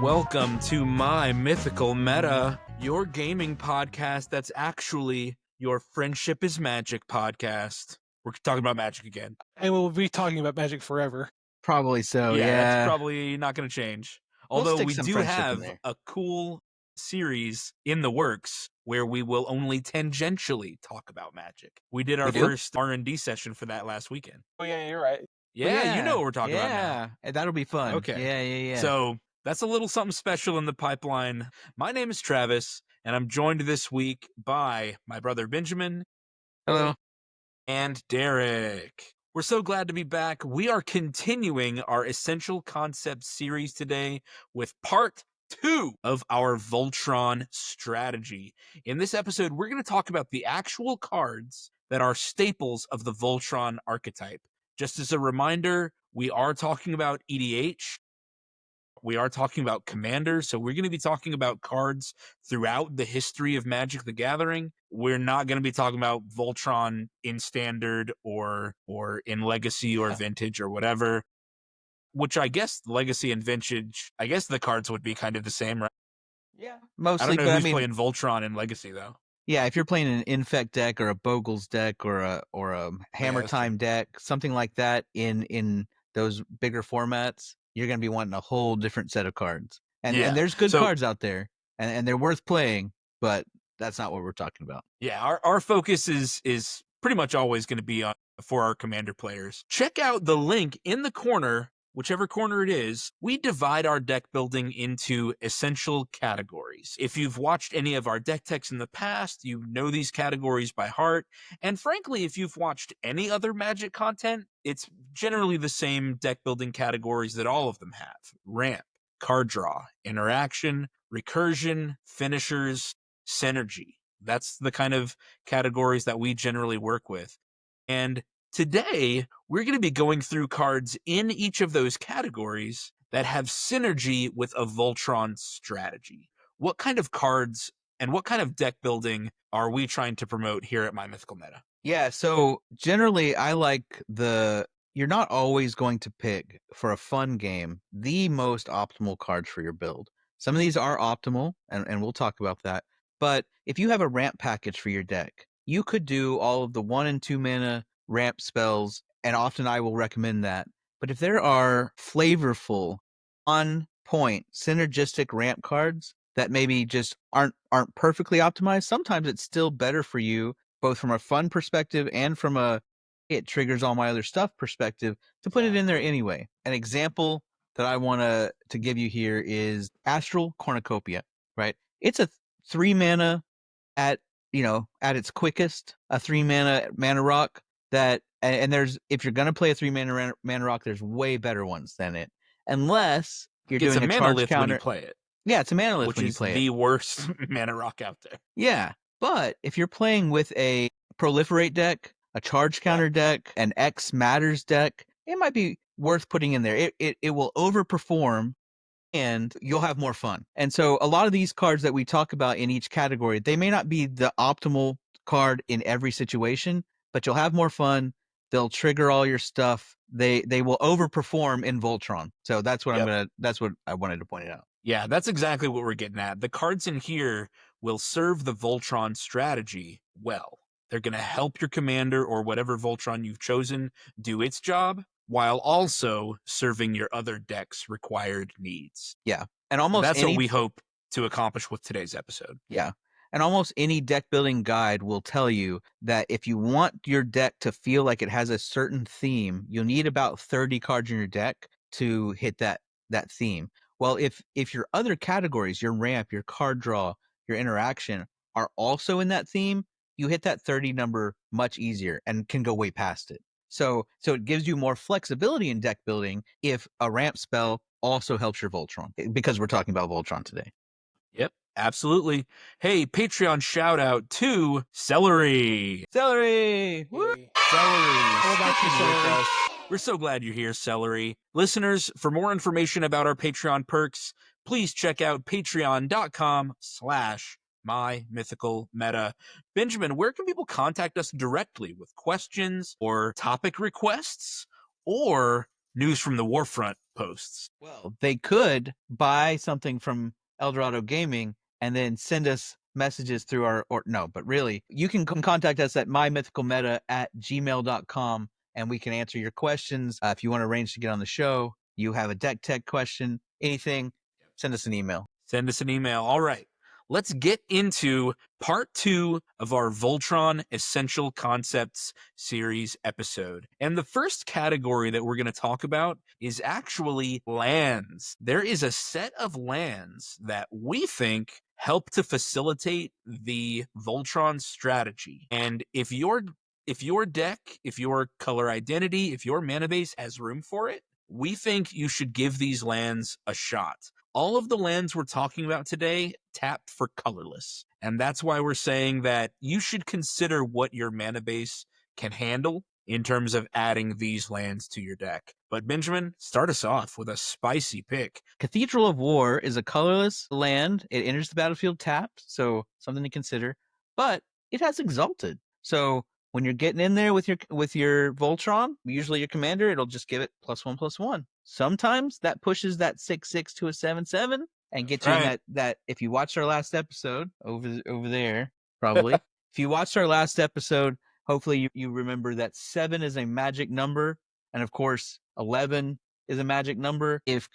Welcome to My Mythical Meta, your gaming podcast that's actually your Friendship is Magic podcast. We're talking about Magic again. And we'll be talking about Magic forever. Probably so, yeah. That's probably not going to change. Although we do have a cool series in the works where we will only tangentially talk about Magic. We did our first R&D session for that last weekend. Oh, yeah, you're right. Yeah, you know what we're talking about now. Yeah, that'll be fun. Okay. Yeah. So that's a little something special in the pipeline. My name is Travis, and I'm joined this week by my brother Benjamin. Hello. And Derek. We're so glad to be back. We are continuing our Essential Concepts series today with part 2 of our Voltron strategy. In this episode, we're going to talk about the actual cards that are staples of the Voltron archetype. Just as a reminder, we are talking about EDH. We are talking about commanders, so we're going to be talking about cards throughout the history of Magic the Gathering. We're not going to be talking about Voltron in Standard or in Legacy or Vintage or whatever, which I guess Legacy and Vintage, I guess the cards would be kind of the same, right? Yeah, mostly. I don't know who's playing Voltron in Legacy, though. Yeah, if you're playing an Infect deck or a Bogle's deck or a Hammer Time deck, something like that in those bigger formats, you're going to be wanting a whole different set of cards. And there's good cards out there, and they're worth playing, but that's not what we're talking about. Yeah, our focus is pretty much always going to be on for our commander players. Check out the link in the corner, whichever corner it is. We divide our deck building into essential categories. If you've watched any of our deck techs in the past, you know these categories by heart. And frankly, if you've watched any other Magic content, it's generally the same deck building categories that all of them have. Ramp, card draw, interaction, recursion, finishers, synergy. That's the kind of categories that we generally work with. And today, we're going to be going through cards in each of those categories that have synergy with a Voltron strategy. What kind of cards and what kind of deck building are we trying to promote here at My Mythical Meta? Yeah, so generally I like you're not always going to pick, for a fun game, the most optimal cards for your build. Some of these are optimal, and we'll talk about that. But if you have a ramp package for your deck, you could do all of the 1 and 2 mana ramp spells, and often I will recommend that. But if there are flavorful, on point, synergistic ramp cards that maybe just aren't perfectly optimized, sometimes it's still better for you, both from a fun perspective and from it triggers all my other stuff perspective, to put it in there anyway. An example that I want to give you here is Astral Cornucopia, right? It's a 3 mana at its quickest, a 3 mana rock that, and there's, if you're going to play a 3 mana rock, there's way better ones than it. Unless you're doing a charge counter. When you play it. Yeah, it's a mana lift when you play it. Which is the worst mana rock out there. Yeah, but if you're playing with a proliferate deck, a charge counter deck, an X matters deck, it might be worth putting in there. It will overperform, and you'll have more fun. And so a lot of these cards that we talk about in each category, they may not be the optimal card in every situation, but you'll have more fun. They'll trigger all your stuff. They will overperform in Voltron. So that's what that's what I wanted to point out. Yeah, that's exactly what we're getting at. The cards in here will serve the Voltron strategy well. They're going to help your commander or whatever Voltron you've chosen do its job, while also serving your other deck's required needs. Yeah. And that's what we hope to accomplish with today's episode. Yeah. And almost any deck building guide will tell you that if you want your deck to feel like it has a certain theme, you'll need about 30 cards in your deck to hit that theme. Well, if your other categories, your ramp, your card draw, your interaction, are also in that theme, you hit that 30 number much easier and can go way past it. So it gives you more flexibility in deck building if a ramp spell also helps your Voltron, because we're talking about Voltron today. Yep, absolutely. Hey, Patreon shout out to Celery. Celery! Woo! Celery. What about you, Celery? We're so glad you're here, Celery. Listeners, for more information about our Patreon perks, please check out patreon.com/mythicalmeta. Mythical Meta. Benjamin, where can people contact us directly with questions or topic requests or news from the Warfront posts? Well, they could buy something from Eldorado Gaming and then send us messages through but really, you can contact us at mymythicalmeta@gmail.com and we can answer your questions. If you want to arrange to get on the show, you have a deck tech question, anything, send us an email. Send us an email. All right. Let's get into part 2 of our Voltron Essential Concepts series episode. And the first category that we're going to talk about is actually lands. There is a set of lands that we think help to facilitate the Voltron strategy. And if your deck, if your color identity, if your mana base has room for it, we think you should give these lands a shot. All of the lands we're talking about today tapped for colorless. And that's why we're saying that you should consider what your mana base can handle in terms of adding these lands to your deck. But Benjamin, start us off with a spicy pick. Cathedral of War is a colorless land. It enters the battlefield tapped, so something to consider. But it has Exalted. So when you're getting in there with your Voltron, usually your commander, it'll just give it +1/+1. Sometimes that pushes that 6/6 to a 7/7 and gets you in that. If you watched our last episode over there, probably. If you watched our last episode, hopefully you remember that 7 is a magic number, and of course 11 is a magic number. If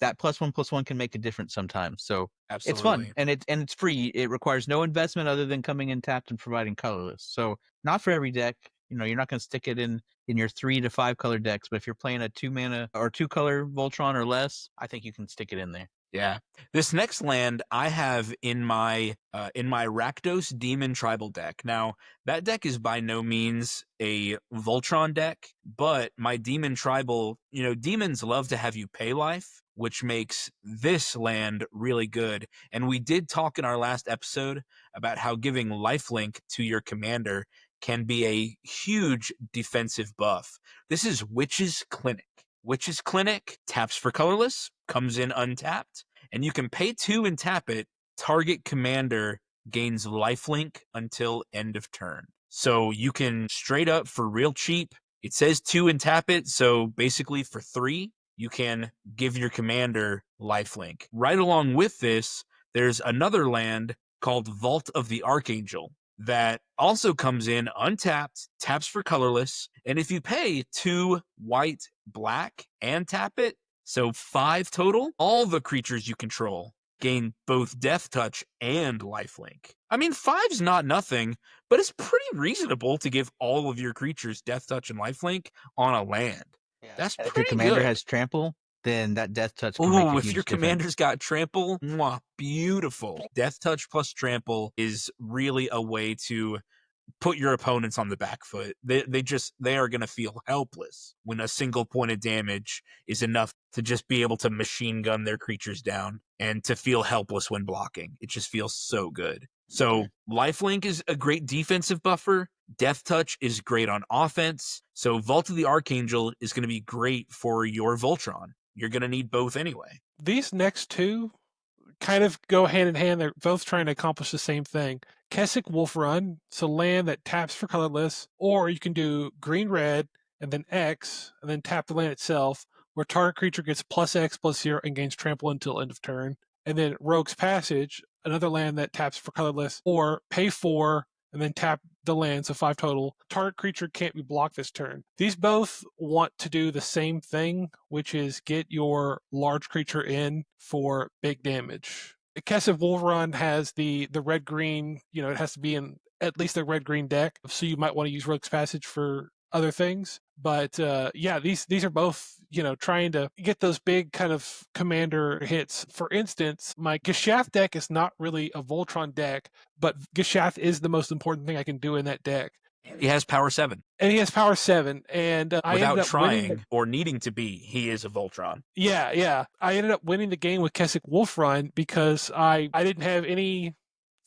that +1/+1 can make a difference sometimes, so Absolutely. It's fun and it's free. It requires no investment other than coming in tapped and providing colorless. So not for every deck. You're not going to stick it in your 3 to 5 color decks, but if you're playing a 2 mana or 2 color Voltron or less, I think you can stick it in there. Yeah. This next land I have in my Rakdos Demon Tribal deck. Now, that deck is by no means a Voltron deck, but my Demon Tribal, demons love to have you pay life, which makes this land really good. And we did talk in our last episode about how giving lifelink to your commander can be a huge defensive buff. This is Witch's Clinic. Witch's Clinic taps for colorless, comes in untapped, and you can pay 2 and tap it. Target commander gains lifelink until end of turn. So you can straight up for real cheap. It says 2 and tap it, so basically for 3, you can give your commander lifelink. Right along with this, there's another land called Vault of the Archangel that also comes in untapped, taps for colorless, and if you pay 2 white, black, and tap it, so 5 total, all the creatures you control gain both Death Touch and lifelink. I mean, 5's not nothing, but it's pretty reasonable to give all of your creatures Death Touch and lifelink on a land. Yeah. That's pretty good. If your commander has trample, then that Death Touch can make a huge if your commander's got trample, beautiful. Death Touch plus trample is really a way to put your opponents on the back foot. They are going to feel helpless when a single point of damage is enough to just be able to machine gun their creatures down and to feel helpless when blocking. It just feels so good. So lifelink is a great defensive buffer. Death Touch is great on offense. So Vault of the Archangel is going to be great for your Voltron. You're going to need both anyway. These next two kind of go hand in hand. They're both trying to accomplish the same thing. Kessig Wolf Run, it's a land that taps for colorless, or you can do green-red and then X, and then tap the land itself, where target creature gets +X/+0 and gains trample until end of turn. And then Rogue's Passage, another land that taps for colorless, or pay 4 and then tap the land, so 5 total. Target creature can't be blocked this turn. These both want to do the same thing, which is get your large creature in for big damage. Kessig Wolverine has the red-green, it has to be in at least a red-green deck, so you might want to use Rogue's Passage for other things. But these are both, trying to get those big kind of commander hits. For instance, my Geshath deck is not really a Voltron deck, but Geshath is the most important thing I can do in that deck. He has power 7. And he has power 7. And without trying or needing to be, he is a Voltron. Yeah. I ended up winning the game with Kessig Wolfrun because I didn't have anything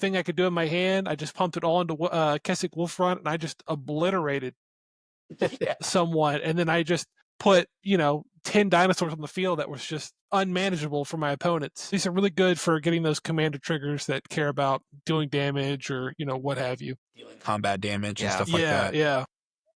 I could do in my hand. I just pumped it all into Kessig Wolfrun, and I just obliterated someone. And then I just put, 10 dinosaurs on the field that was just unmanageable for my opponents. These are really good for getting those commander triggers that care about doing damage or, what have you. Dealing combat damage and Yeah. stuff like that. Yeah.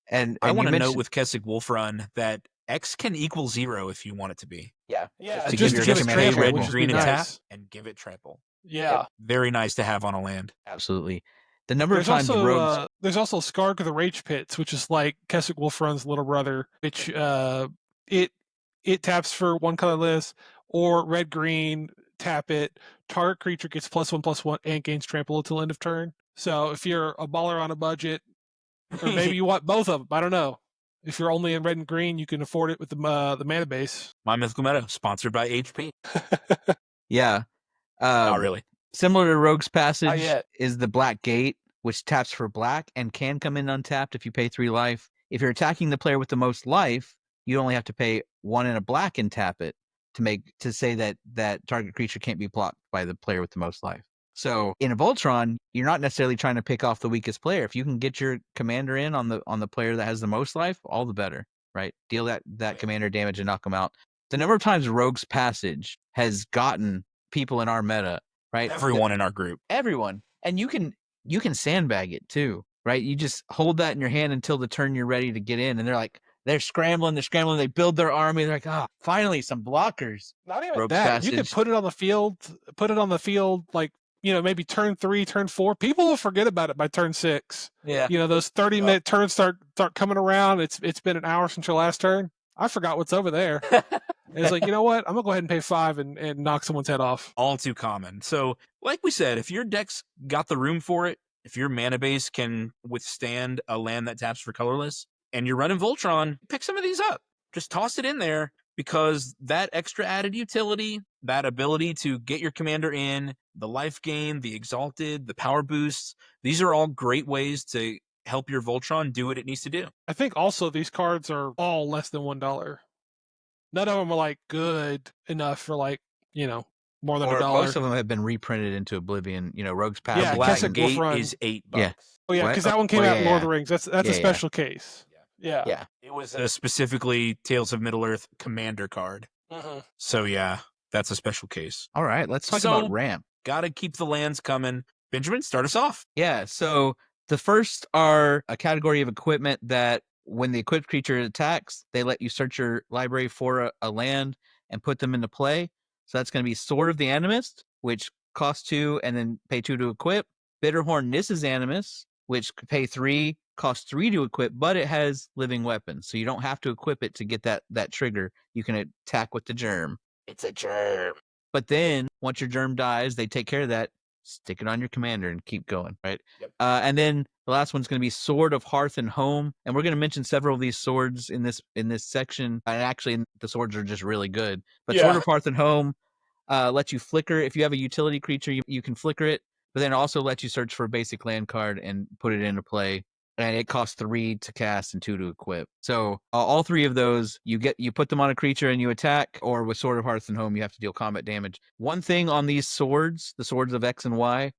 And I you want to note mentioned, with Keswick Wolf Run that X can equal 0 if you want it to be. yeah, Yeah, to just give to your give it commander trample, red which and would green be and tap nice. and give it trample. Yeah. Very nice to have on a land. absolutely. The number of times rogues. There's also Skarg of the Rage Pits, which is like Keswick Wolf Run's little brother, which it taps for 1 colorless or red green, tap it. Target creature gets +1/+1 and gains trample until end of turn. So if you're a baller on a budget, or maybe you want both of them, I don't know. If you're only in red and green, you can afford it with the mana base. My Mythical Meadow, sponsored by HP. Yeah. Not really. Similar to Rogue's Passage Not yet. is the Black Gate, which taps for black and can come in untapped if you pay 3 life. If you're attacking the player with the most life, you only have to pay 1 and a black and tap it to say that target creature can't be blocked by the player with the most life. So in a Voltron, you're not necessarily trying to pick off the weakest player. If you can get your commander in on the player that has the most life, all the better, right? Deal that commander damage and knock them out. The number of times Rogue's Passage has gotten people in our meta, right? Everyone in our group. Everyone. And you can sandbag it too, right? You just hold that in your hand until the turn you're ready to get in, and they're scrambling, they build their army, they're like, finally some blockers. Not even Rogue's that. You could Passage. put it on the field like, maybe turn 3, turn 4. People will forget about it by turn 6. Yeah. Those 30-minute turns start coming around. It's been an hour since your last turn. I forgot what's over there. It's like, you know what? I'm gonna go ahead and pay 5 and knock someone's head off. All too common. So, like we said, if your deck's got the room for it, if your mana base can withstand a land that taps for colorless, and you're running Voltron, pick some of these up. Just toss it in there, because that extra added utility, that ability to get your commander in, the life gain, the exalted, the power boosts, these are all great ways to help your Voltron do what it needs to do. I think also these cards are all less than $1. None of them are like good enough for more than Or $1. most of them have been reprinted into oblivion. Rogue's Passage. Yeah, Black Keswick Wolf Gate Run. is $8. Yeah. Oh yeah, What? because that one came Oh, out in yeah, Lord of yeah. the Rings. That's Yeah, a special case. Yeah. Yeah. It was a specifically Tales of Middle-earth commander card. Mm-hmm. So yeah, that's a special case. All right, let's talk So- about ramp. Gotta keep the lands coming. Benjamin, start us off. Yeah, so the first are a category of equipment that when the equipped creature attacks, they let you search your library for a land and put them into play. So that's going to be Sword of the Animist, which costs 2 and then pay 2 to equip. Bitterhorn Nissa's Animus, which pay 3, costs 3 to equip, but it has living weapons. So you don't have to equip it to get that trigger. You can attack with the germ. It's a germ. But then once your germ dies, they take care of that. Stick it on your commander and keep going, right? Yep. And then the last one's going to be Sword of Hearth and Home, and we're going to mention several of these swords in this section. And actually, the swords are just really good. But Sword of Hearth and Home lets you flicker. If you have a utility creature, you can flicker it, but then also lets you search for a basic land card and put it into play. And it costs 3 to cast and 2 to equip. So all 3 of those, you put them on a creature and you attack, or with Sword of Hearth and Home, you have to deal combat damage. One thing on these swords, the swords of X and Y,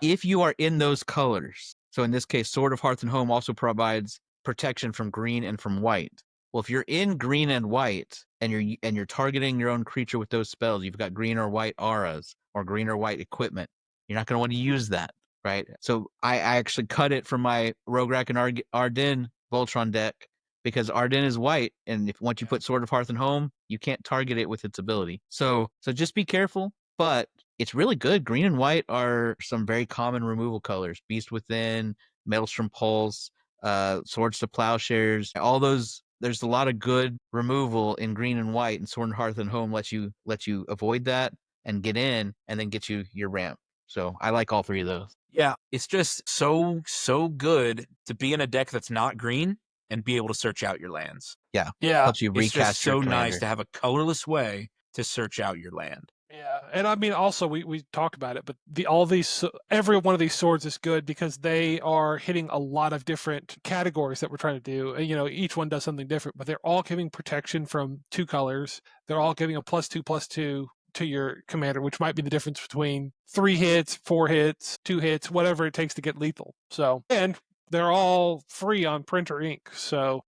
if you are in those colors, so in this case, Sword of Hearth and Home also provides protection from green and from white. Well, if you're in green and white and you're targeting your own creature with those spells, you've got green or white auras or green or white equipment, you're not going to want to use that. Right, so I actually cut it from my Rograk and Ardenn Voltron deck because Ardenn is white, and once you put Sword of Hearth and Home, you can't target it with its ability. So just be careful, but it's really good. Green and white are some very common removal colors: Beast Within, Maelstrom Pulse, Swords to Plowshares. All those. There's a lot of good removal in green and white, and Sword of Hearth and Home lets you avoid that and get in, and then get you your ramp. So I like all 3 of those. Yeah, it's just so good to be in a deck that's not green and be able to search out your lands. Yeah. Helps you It's recast just so your commander. nice to have a colorless way to search out your land. Yeah, and I mean, also we talked about it, but every one of these swords is good because they are hitting a lot of different categories that we're trying to do. And, each one does something different, but they're all giving protection from 2 colors. They're all giving a +2/+2 to your commander, which might be the difference between 3 hits, 4 hits, 2 hits, whatever it takes to get lethal. So, and they're all free on printer ink. So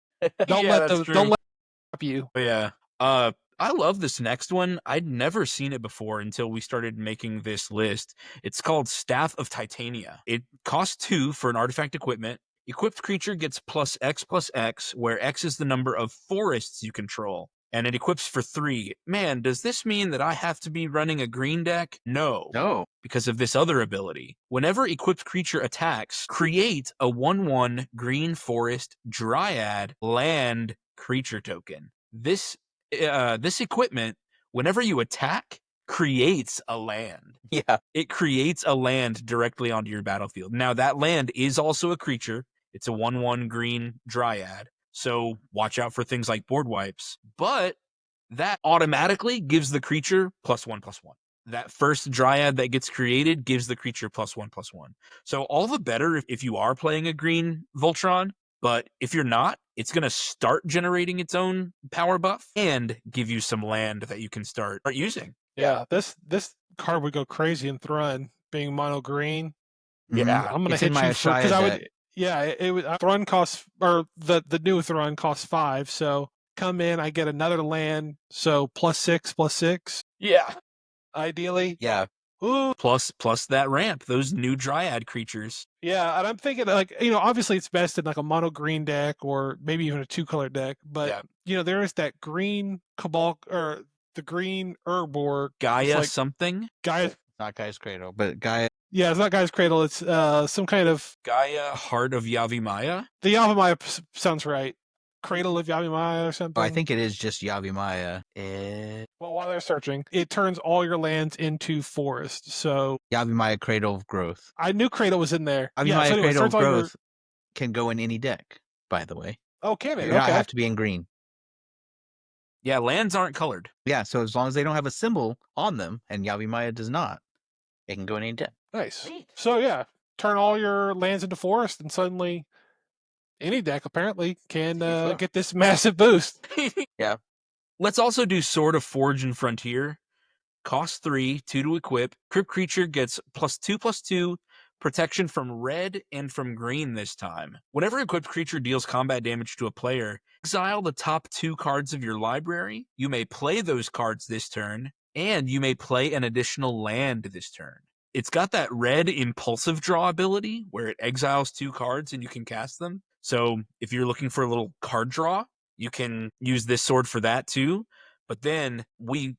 don't let them stop you. Yeah. I love this next one. I'd never seen it before until we started making this list. It's called Staff of Titania. It costs 2 for an artifact equipment. Equipped creature gets +X, where X is the number of forests you control. And it equips for 3. Man, does this mean that I have to be running a green deck? No. Because of this other ability. Whenever equipped creature attacks, create a 1/1 green forest dryad land creature token. This equipment, whenever you attack, creates a land. Yeah. It creates a land directly onto your battlefield. Now, that land is also a creature. It's a 1/1 green dryad. So watch out for things like board wipes. But that automatically gives the creature +1/+1. That first dryad that gets created gives the creature +1/+1. So all the better if you are playing a green Voltron. But if you're not, it's going to start generating its own power buff and give you some land that you can start using. Yeah, this card would go crazy in Thrun, being mono green. Yeah, I'm gonna it's in hit my you for Ashaya because I deck. would. Yeah, it would. Thrun costs, or the new Thrun costs 5. So come in, I get another land. So +6/+6, yeah. ideally. Yeah. Ooh. Plus that ramp, those new dryad creatures. Yeah, and I'm thinking like, obviously it's best in like a mono green deck or maybe even a 2-color deck. But there is that green Cabal or the green Urborg. Gaia like something? Gaia. Not Gaia's Cradle, but Gaia. Yeah, it's not Gaia's Cradle. It's some kind of Gaia Heart of Yavimaya? the Yavimaya sounds right. Cradle of Yavimaya or something. Oh, I think it is just Yavimaya. Well, while they're searching, it turns all your lands into forest. So Yavimaya Cradle of Growth. I knew Cradle was in there. Yavimaya so anyway, Cradle of turns all your- Growth can go in any deck, by the way. Oh, can it? You don't Okay. have to be in green. Yeah, lands aren't colored. Yeah, so as long as they don't have a symbol on them, and Yavimaya does not, it can go in any deck. Nice. So yeah, turn all your lands into forest, and suddenly any deck apparently can get this massive boost. Yeah. Let's also do Sword of Forge and Frontier. Cost 3, 2 to equip. Crypt creature gets +2/+2 protection from red and from green this time. Whenever equipped creature deals combat damage to a player, exile the top 2 cards of your library. You may play those cards this turn, and you may play an additional land this turn. It's got that red impulsive draw ability where it exiles 2 cards and you can cast them. So if you're looking for a little card draw, you can use this sword for that too. But then we've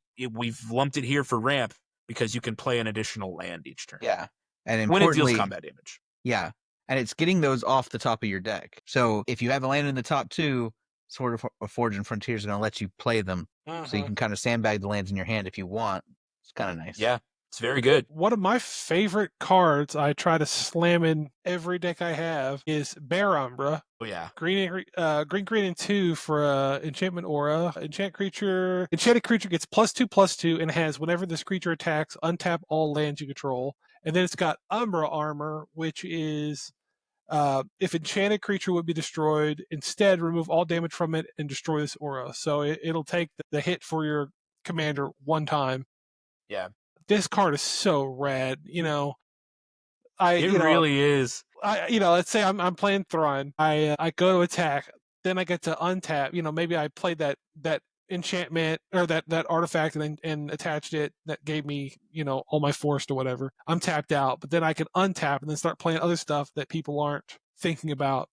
lumped it here for ramp because you can play an additional land each turn. Yeah. And When it deals importantly, combat damage. yeah. And it's getting those off the top of your deck. So if you have a land in the top 2, Sword of Forge and Frontier is going to let you play them. So you can kind of sandbag the lands in your hand if you want. It's kind of nice. Yeah, it's very good. One of my favorite cards I try to slam in every deck I have is Bear Umbra. Oh yeah. Green, and 2 for enchantment aura. Enchanted creature gets +2/+2 and has whenever this creature attacks, untap all lands you control. And then it's got Umbra armor, which is if enchanted creature would be destroyed, instead remove all damage from it and destroy this aura. So it'll take the hit for your commander one time. Yeah. This card is so rad. It really is. Let's say I'm playing Thrun. I go to attack, then I get to untap. Maybe I played that enchantment or that artifact and attached it that gave me all my forest or whatever. I'm tapped out, but then I can untap and then start playing other stuff that people aren't thinking about.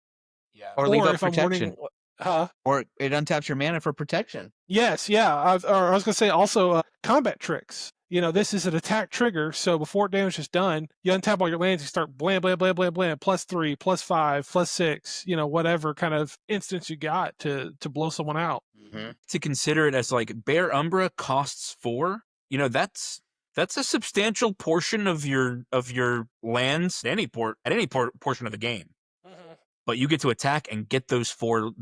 Yeah. Or leave up if I'm protection. Huh? Or it untaps your mana for protection. Yes, yeah. I was gonna say also combat tricks. This is an attack trigger, so before damage is done, you untap all your lands, you start blam, blam, blam, blam, blam, +3, +5, +6, whatever kind of instance you got to blow someone out. Mm-hmm. To consider it as like Bear Umbra costs 4, that's a substantial portion of your lands at any portion of the game. Mm-hmm. But you get to attack and get those four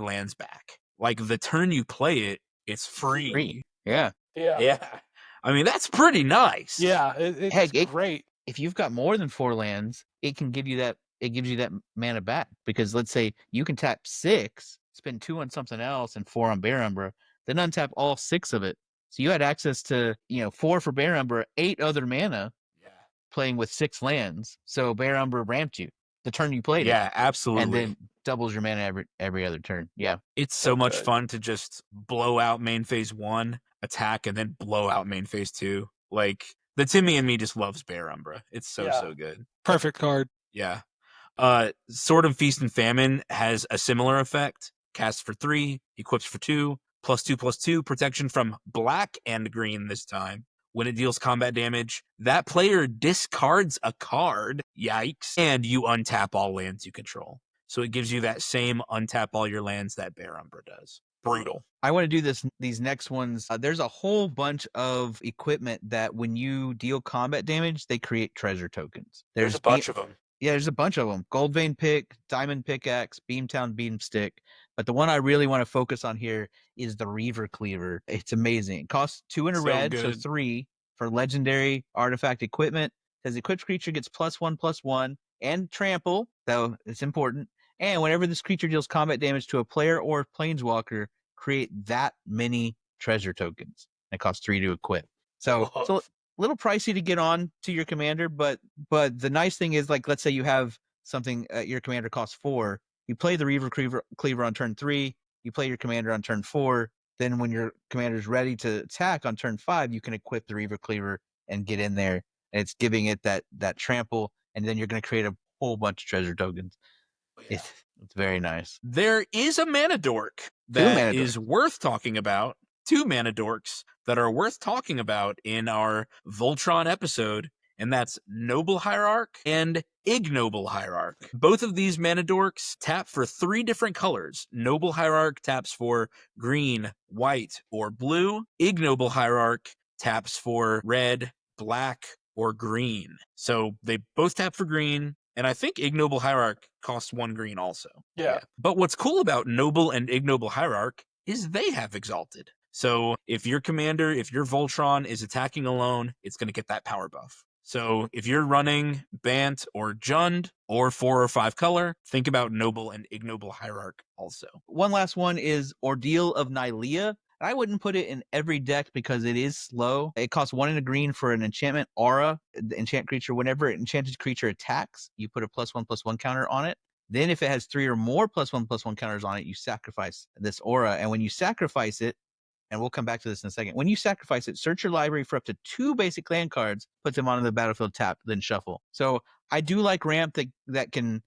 lands back. Like the turn you play it, it's free. Yeah. Yeah. I mean, that's pretty nice. Yeah, it's great. If you've got more than 4 lands, it can give you that. It gives you that mana back because let's say you can tap 6, spend 2 on something else, and 4 on Bear Umbra, then untap all 6 of it. So you had access to 4 for Bear Umbra, 8 other mana. Yeah. Playing with 6 lands. So Bear Umbra ramped you the turn you played it. Yeah, absolutely. And then doubles your mana every other turn. Yeah. It's so much good. fun to just blow out main phase 1, attack, and then blow out main phase 2. Like, the Timmy and me just loves Bear Umbra. It's so good. Perfect card. Yeah. Sword of Feast and Famine has a similar effect. Cast for 3, equips for 2, +2/+2, protection from black and green this time. When it deals combat damage, that player discards a card, yikes, and you untap all lands you control. So it gives you that same untap all your lands that Bear Umbra does. Brutal. I want to do these next ones. There's a whole bunch of equipment that when you deal combat damage, they create treasure tokens. There's a bunch of them. Yeah, there's a bunch of them. Gold Vein Pick, Diamond Pickaxe, Beamtown Beamstick. But the one I really want to focus on here is the Reaver Cleaver. It's amazing. It costs 2 in a red, so 3 for legendary artifact equipment. Says equipped creature gets +1/+1 and trample, though it's important. And whenever this creature deals combat damage to a player or planeswalker, create that many treasure tokens. It costs 3 to equip. So it's a little pricey to get on to your commander, but the nice thing is, like, let's say you have something your commander costs 4. You play the Reaver Cleaver on turn 3. You play your commander on turn 4. Then when your commander is ready to attack on turn 5, you can equip the Reaver Cleaver and get in there. And it's giving it that trample, and then you're going to create a whole bunch of treasure tokens. Yeah. It's very nice. There is a mana dork that is worth talking about. 2 mana dorks that are worth talking about in our Voltron episode, and that's Noble Hierarch and Ignoble Hierarch. Both of these mana dorks tap for 3 different colors. Noble Hierarch taps for green, white, or blue. Ignoble Hierarch taps for red, black, or green. So they both tap for green. And I think Ignoble Hierarch costs 1 green also. Yeah. But what's cool about Noble and Ignoble Hierarch is they have Exalted. So if your commander, if your Voltron is attacking alone, it's going to get that power buff. So if you're running Bant or Jund or 4 or 5 color, think about Noble and Ignoble Hierarch also. One last one is Ordeal of Nylea. I wouldn't put it in every deck because it is slow. It costs 1 in a green for an enchantment aura. The enchant creature, whenever an enchanted creature attacks, you put a +1/+1 counter on it. Then if it has 3 or more +1/+1 counters on it, you sacrifice this aura. And when you sacrifice it, and we'll come back to this in a second, when you sacrifice it, search your library for up to 2 basic land cards, put them onto the battlefield tapped, then shuffle. So I do like ramp that can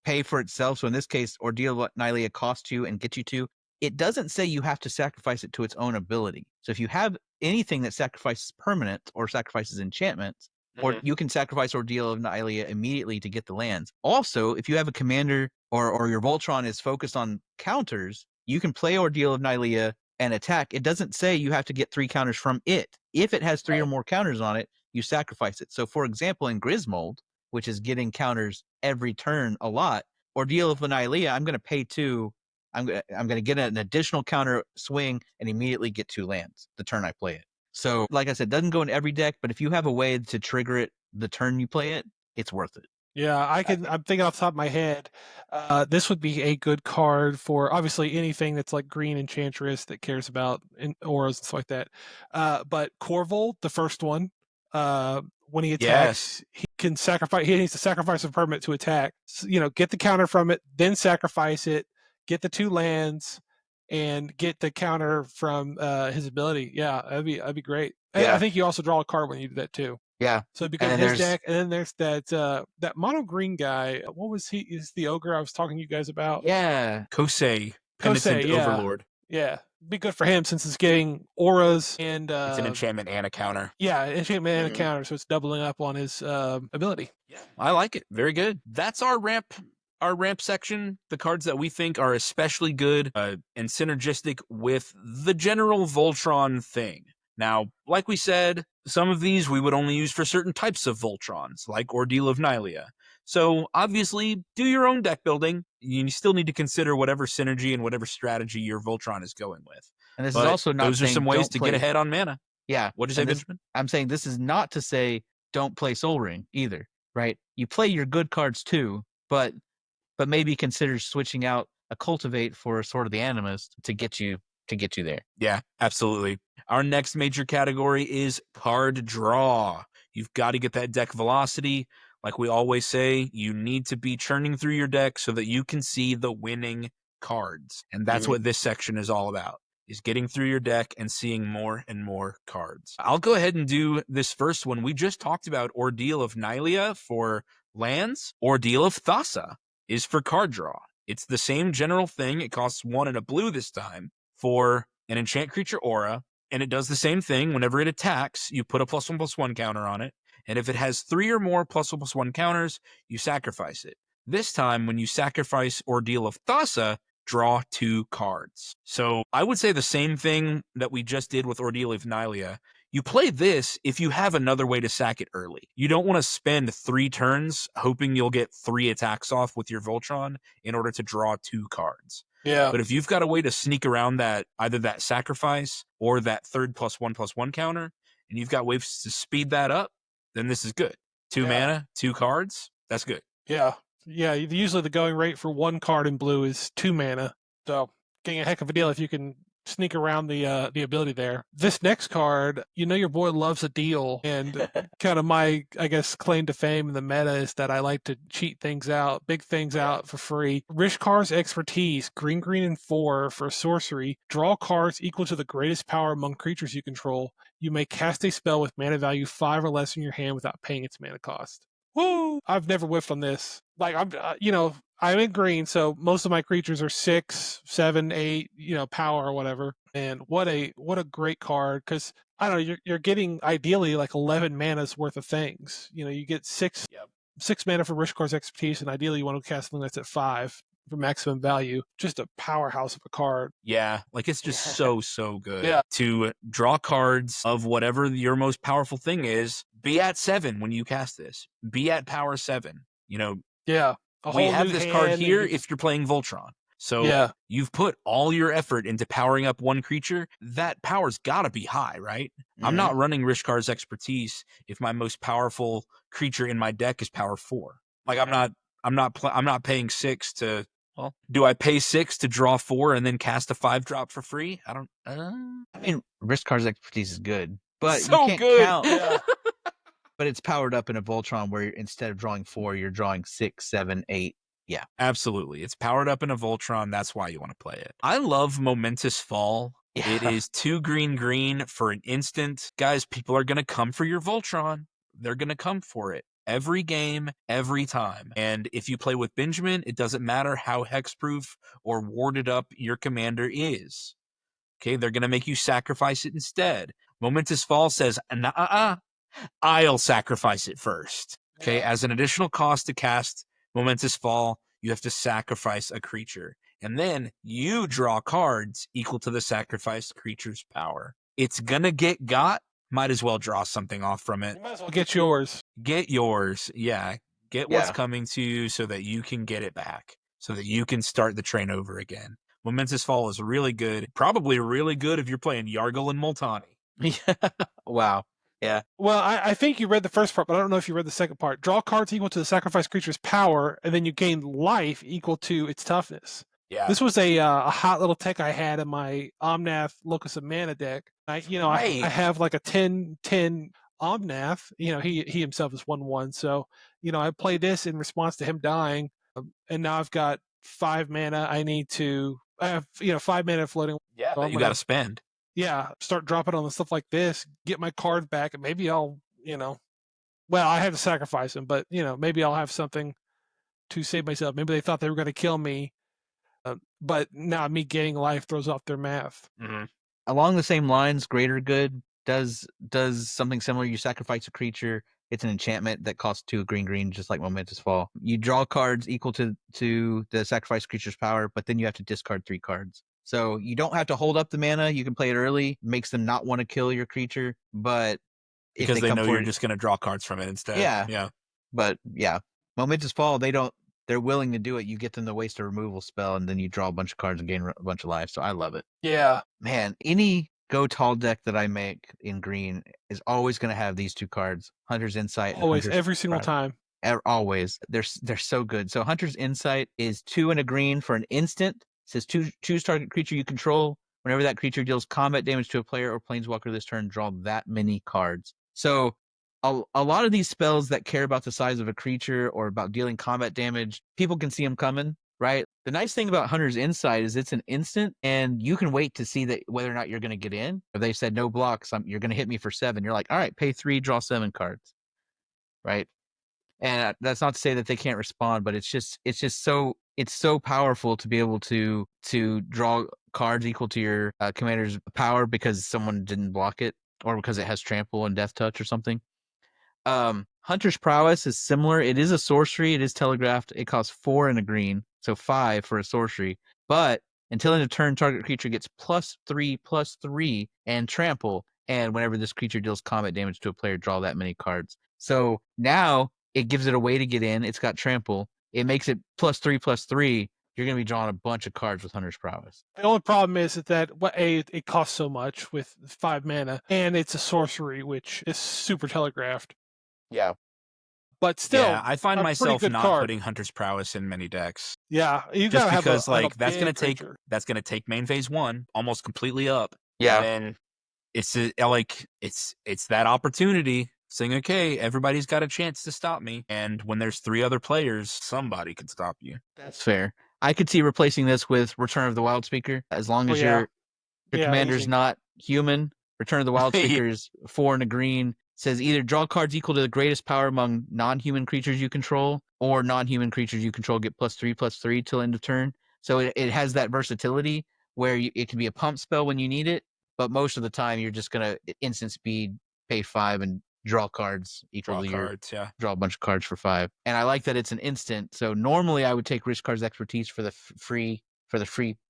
pay for itself. So in this case, Ordeal of Nylea costs 2 and gets you 2. It doesn't say you have to sacrifice it to its own ability. So if you have anything that sacrifices permanent or sacrifices enchantments, or you can sacrifice Ordeal of Nylea immediately to get the lands. Also, if you have a commander or your Voltron is focused on counters, you can play Ordeal of Nylea and attack. It doesn't say you have to get 3 counters from it. If it has 3 or more counters on it, you sacrifice it. So for example, in Grismold, which is getting counters every turn a lot, Ordeal of Nylea, I'm going to pay 2. I'm going to get an additional counter swing and immediately get 2 lands the turn I play it. So, like I said, it doesn't go in every deck, but if you have a way to trigger it the turn you play it, it's worth it. Yeah, I'm thinking off the top of my head, this would be a good card for obviously anything that's like green enchantress that cares about auras and stuff like that. But Corval, the first one, when he attacks, he can sacrifice. He needs to sacrifice a permanent to attack. So, get the counter from it, then sacrifice it, get the 2 lands, and get the counter from his ability. Yeah, that'd be great. And I think you also draw a card when you do that too. Yeah. So it becomes his deck, and then there's that mono green guy. What was he? Is the ogre I was talking to you guys about? Yeah. Kosei, Penitent Overlord. Yeah. Be good for him since it's getting auras and it's an enchantment and a counter. Yeah, enchantment and a counter, so it's doubling up on his ability. Yeah, I like it. Very good. That's our ramp section, the cards that we think are especially good and synergistic with the general Voltron thing. Now, like we said, some of these we would only use for certain types of Voltrons, like Ordeal of Nylea. So obviously, do your own deck building. You still need to consider whatever synergy and whatever strategy your Voltron is going with. And this is also not those are some ways to get ahead on mana. Yeah. What did you say, Benjamin? I'm saying this is not to say don't play Soul Ring either, right? You play your good cards too, but maybe consider switching out a Cultivate for a Sword of the Animist to get you there. Yeah, absolutely. Our next major category is card draw. You've got to get that deck velocity. Like we always say, you need to be churning through your deck so that you can see the winning cards. And that's what this section is all about, is getting through your deck and seeing more and more cards. I'll go ahead and do this first one. We just talked about Ordeal of Nylea for lands. Ordeal of Thassa is for card draw. It's the same general thing. It costs 1 and a blue this time for an enchant creature aura, and it does the same thing. Whenever it attacks, you put a +1/+1 counter on it, and if it has 3 or more +1/+1 counters, you sacrifice it. This time, when you sacrifice Ordeal of Thassa, draw 2 cards. So I would say the same thing that we just did with Ordeal of Nylea. You play this if you have another way to sack it early. You don't want to spend 3 turns hoping you'll get 3 attacks off with your Voltron in order to draw 2 cards. Yeah. But if you've got a way to sneak around that, either that sacrifice or that third +1/+1 counter, and you've got ways to speed that up, then this is good. 2 mana, 2 cards, that's good. Yeah. Yeah. Usually the going rate for 1 card in blue is 2 mana. So getting a heck of a deal if you can sneak around the ability there. This next card, your boy loves a deal, and kind of my, I guess, claim to fame in the meta is that I like to cheat things out, big things out for free. Rishkar's Expertise, green and 4 for sorcery. Draw cards equal to the greatest power among creatures you control. You may cast a spell with mana value 5 or less in your hand without paying its mana cost. Woo! I've never whiffed on this. Like, I'm in green, so most of my creatures are 6, 7, 8, power or whatever. And what a great card, because I don't know, you're getting ideally like 11 mana's worth of things. You get 6 mana for Rishkar's Expertise, and ideally you want to cast something that's at 5 for maximum value. Just a powerhouse of a card. Yeah, like it's just so good. Yeah. To draw cards of whatever your most powerful thing is, be at 7 when you cast this. Be at power 7. Yeah. We have this card here if you're playing Voltron. So you've put all your effort into powering up one creature. That power's got to be high, right? Mm-hmm. I'm not running Rishkar's Expertise if my most powerful creature in my deck is power 4. Like I'm not paying 6 to. Well, do I pay 6 to draw 4 and then cast a 5-drop for free? I don't. I mean, Rishkar's Expertise is good, but so you can't good. count. But it's powered up in a Voltron where instead of drawing 4, you're drawing 6, 7, 8. Yeah, absolutely. It's powered up in a Voltron. That's why you want to play it. I love Momentous Fall. Yeah. It is 2 green for an instant. Guys, people are going to come for your Voltron. They're going to come for it. Every game, every time. And if you play with Benjamin, it doesn't matter how hexproof or warded up your commander is. Okay, they're going to make you sacrifice it instead. Momentous Fall says, I'll sacrifice it first. Okay, as an additional cost to cast Momentous Fall, you have to sacrifice a creature. And then you draw cards equal to the sacrificed creature's power. It's going to get got. Might as well draw something off from it. You might as well get yours. Get yours. Yeah. Get what's coming to you so that you can get it back. So that you can start the train over again. Momentous Fall is really good. Probably really good if you're playing Yargle and Multani. Yeah. Wow. Yeah. Well, I think you read the first part, but I don't know if you read the second part. Draw cards equal to the sacrificed creature's power, and then you gain life equal to its toughness. Yeah. This was a hot little tech I had in my Omnath Locus of Mana deck. I have like a 10/10 Omnath. He himself is 1/1, so I play this in response to him dying, and now I've got 5 mana. I have 5 mana floating. Yeah, so you got to spend. Yeah, start dropping on the stuff like this, get my card back, and maybe I'll, well, I have to sacrifice him, but, maybe I'll have something to save myself. Maybe they thought they were going to kill me, but now me getting life throws off their math. Mm-hmm. Along the same lines, Greater Good does something similar. You sacrifice a creature. It's an enchantment that costs 2 green, just like Momentous Fall. You draw cards equal to the sacrificed creature's power, but then you have to discard 3 cards. So you don't have to hold up the mana. You can play it early. Makes them not want to kill your creature, but because they know you're just going to draw cards from it instead. Yeah. But yeah, Momentous Fall, they're willing to do it. You get them to waste a removal spell, and then you draw a bunch of cards and gain a bunch of life. So I love it. Yeah, man. Any Go Tall deck that I make in green is always going to have these 2 cards: Hunter's Insight. Always, every single time. Always. They're so good. So Hunter's Insight is 2 and a green for an instant. It says choose target creature you control. Whenever that creature deals combat damage to a player or planeswalker this turn, draw that many cards. So a lot of these spells that care about the size of a creature or about dealing combat damage, people can see them coming, right? The nice thing about Hunter's Insight is it's an instant, and you can wait to see that whether or not you're going to get in. If they said no blocks, you're going to hit me for 7. You're like, all right, pay 3, draw 7 cards, right? And that's not to say that they can't respond, but it's so powerful to be able to draw cards equal to your commander's power because someone didn't block it or because it has trample and death touch or something. Hunter's Prowess is similar. It is a sorcery. It is telegraphed. It costs 4 and a green, so 5 for a sorcery. But until end of turn, target creature gets +3/+3 and trample. And whenever this creature deals combat damage to a player, draw that many cards. So now it gives it a way to get in. It's got trample. It makes it +3/+3. You're going to be drawing a bunch of cards with Hunter's Prowess. The only problem is that it costs so much with 5 mana, and it's a sorcery, which is super telegraphed. Yeah. But still, yeah, I find a myself pretty good not card. putting Hunter's Prowess in many decks. Yeah, you Just gotta because have a that's gonna big take creature. that's gonna take main phase 1 almost completely up. Yeah. And then it's that opportunity saying, okay, everybody's got a chance to stop me. And when there's 3 other players, somebody can stop you. That's fair. I could see replacing this with Return of the Wild Speaker. As long as your commander's easy. not human, Return of the Wild Speaker is 4 and a green. Says either draw cards equal to the greatest power among non-human creatures you control, or non-human creatures you control get +3/+3 till end of turn. So it has that versatility where it can be a pump spell when you need it, but most of the time you're just gonna instant speed, pay 5, and draw cards equal to your draw a bunch of cards for 5. And I like that it's an instant. So normally I would take Risk Card's Expertise for the free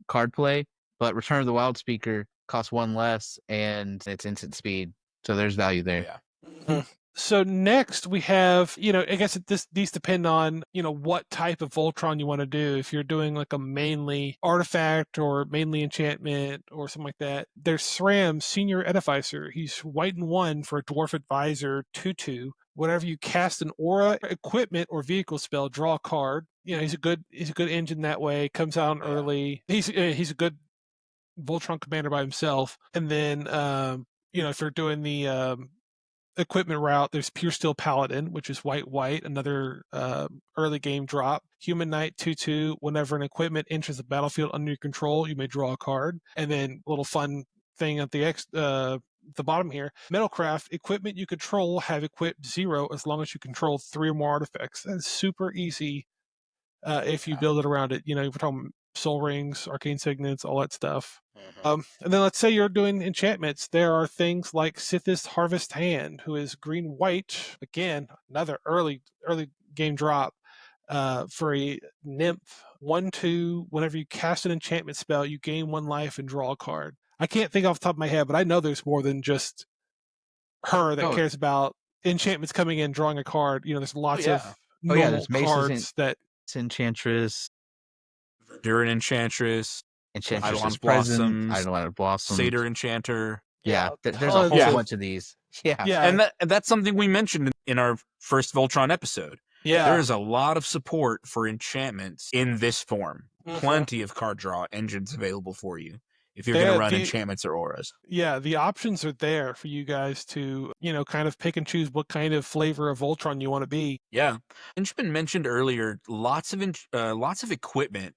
card play, but Return of the Wild Speaker costs 1 less and it's instant speed. So there's value there. Yeah. So next we have, I guess these depend on, what type of Voltron you want to do. If you're doing like a mainly artifact or mainly enchantment or something like that, there's SRAM, Senior Edificer. He's white and 1 for a Dwarf Advisor 2/2. Whenever you cast an aura, equipment, or vehicle spell, draw a card. He's a good engine that way. Comes out early. He's a good Voltron commander by himself. And then if you're doing the equipment route, there's Pure Steel Paladin, which is white, another early game drop. Human Knight 2/2. Whenever an equipment enters the battlefield under your control, you may draw a card. And then a little fun thing at the bottom here, Metalcraft, equipment you control have equipped 0 as long as you control 3 or more artifacts. That's super easy if you build it around it. We're talking Soul Rings, Arcane Signets, all that stuff. And then let's say you're doing enchantments. There are things like Sithist Harvest Hand, who is green-white. Again, another early game drop for a nymph. 1/2. Whenever you cast an enchantment spell, you gain 1 life and draw a card. I can't think off the top of my head, but I know there's more than just her that cares about enchantments coming in, drawing a card. There's lots of normal cards that... Enchantress. Durin Enchantress. Enchantress Present. Eidolon Blossom. Satyr Enchanter. Yeah, there's a whole bunch of these. Yeah. And that's something we mentioned in our first Voltron episode. Yeah. There is a lot of support for enchantments in this form. Plenty of card draw engines available for you if you're going to run enchantments or auras. Yeah, the options are there for you guys to, kind of pick and choose what kind of flavor of Voltron you want to be. Yeah. And it's been mentioned earlier, lots of equipment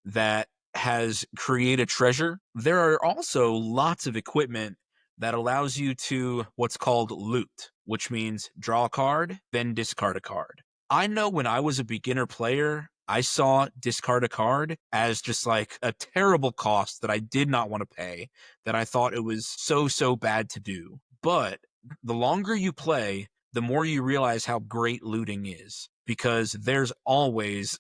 that has created treasure. There are also lots of equipment that allows you to what's called loot, which means draw a card, then discard a card. I know when I was a beginner player, I saw discard a card as just like a terrible cost that I did not want to pay, that I thought it was so bad to do. But the longer you play, the more you realize how great looting is, because there's almost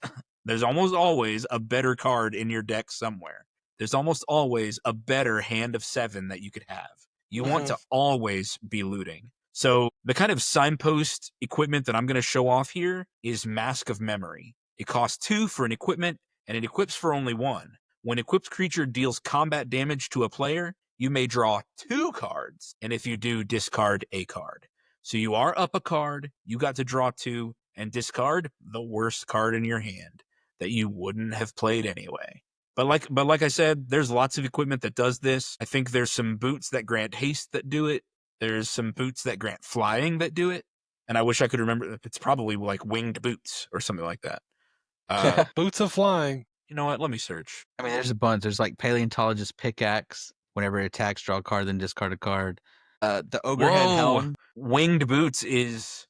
always a better card in your deck somewhere. There's almost always a better hand of 7 that you could have. You want to always be looting. So the kind of signpost equipment that I'm going to show off here is Mask of Memory. It costs 2 for an equipment, and it equips for only 1. When equipped creature deals combat damage to a player, you may draw 2 cards, and if you do, discard a card. So you are up a card, you got to draw 2, and discard the worst card in your hand that you wouldn't have played anyway. But like I said, there's lots of equipment that does this. I think there's some boots that grant haste that do it. There's some boots that grant flying that do it. and I wish I could remember. It's probably like Winged Boots or something like that. Boots of Flying. You know what? Let me search. I mean, there's a bunch. There's like Paleontologist Pickaxe. Whenever it attacks, draw a card, then discard a card. The Ogrehead Whoa, Helm. Winged Boots is.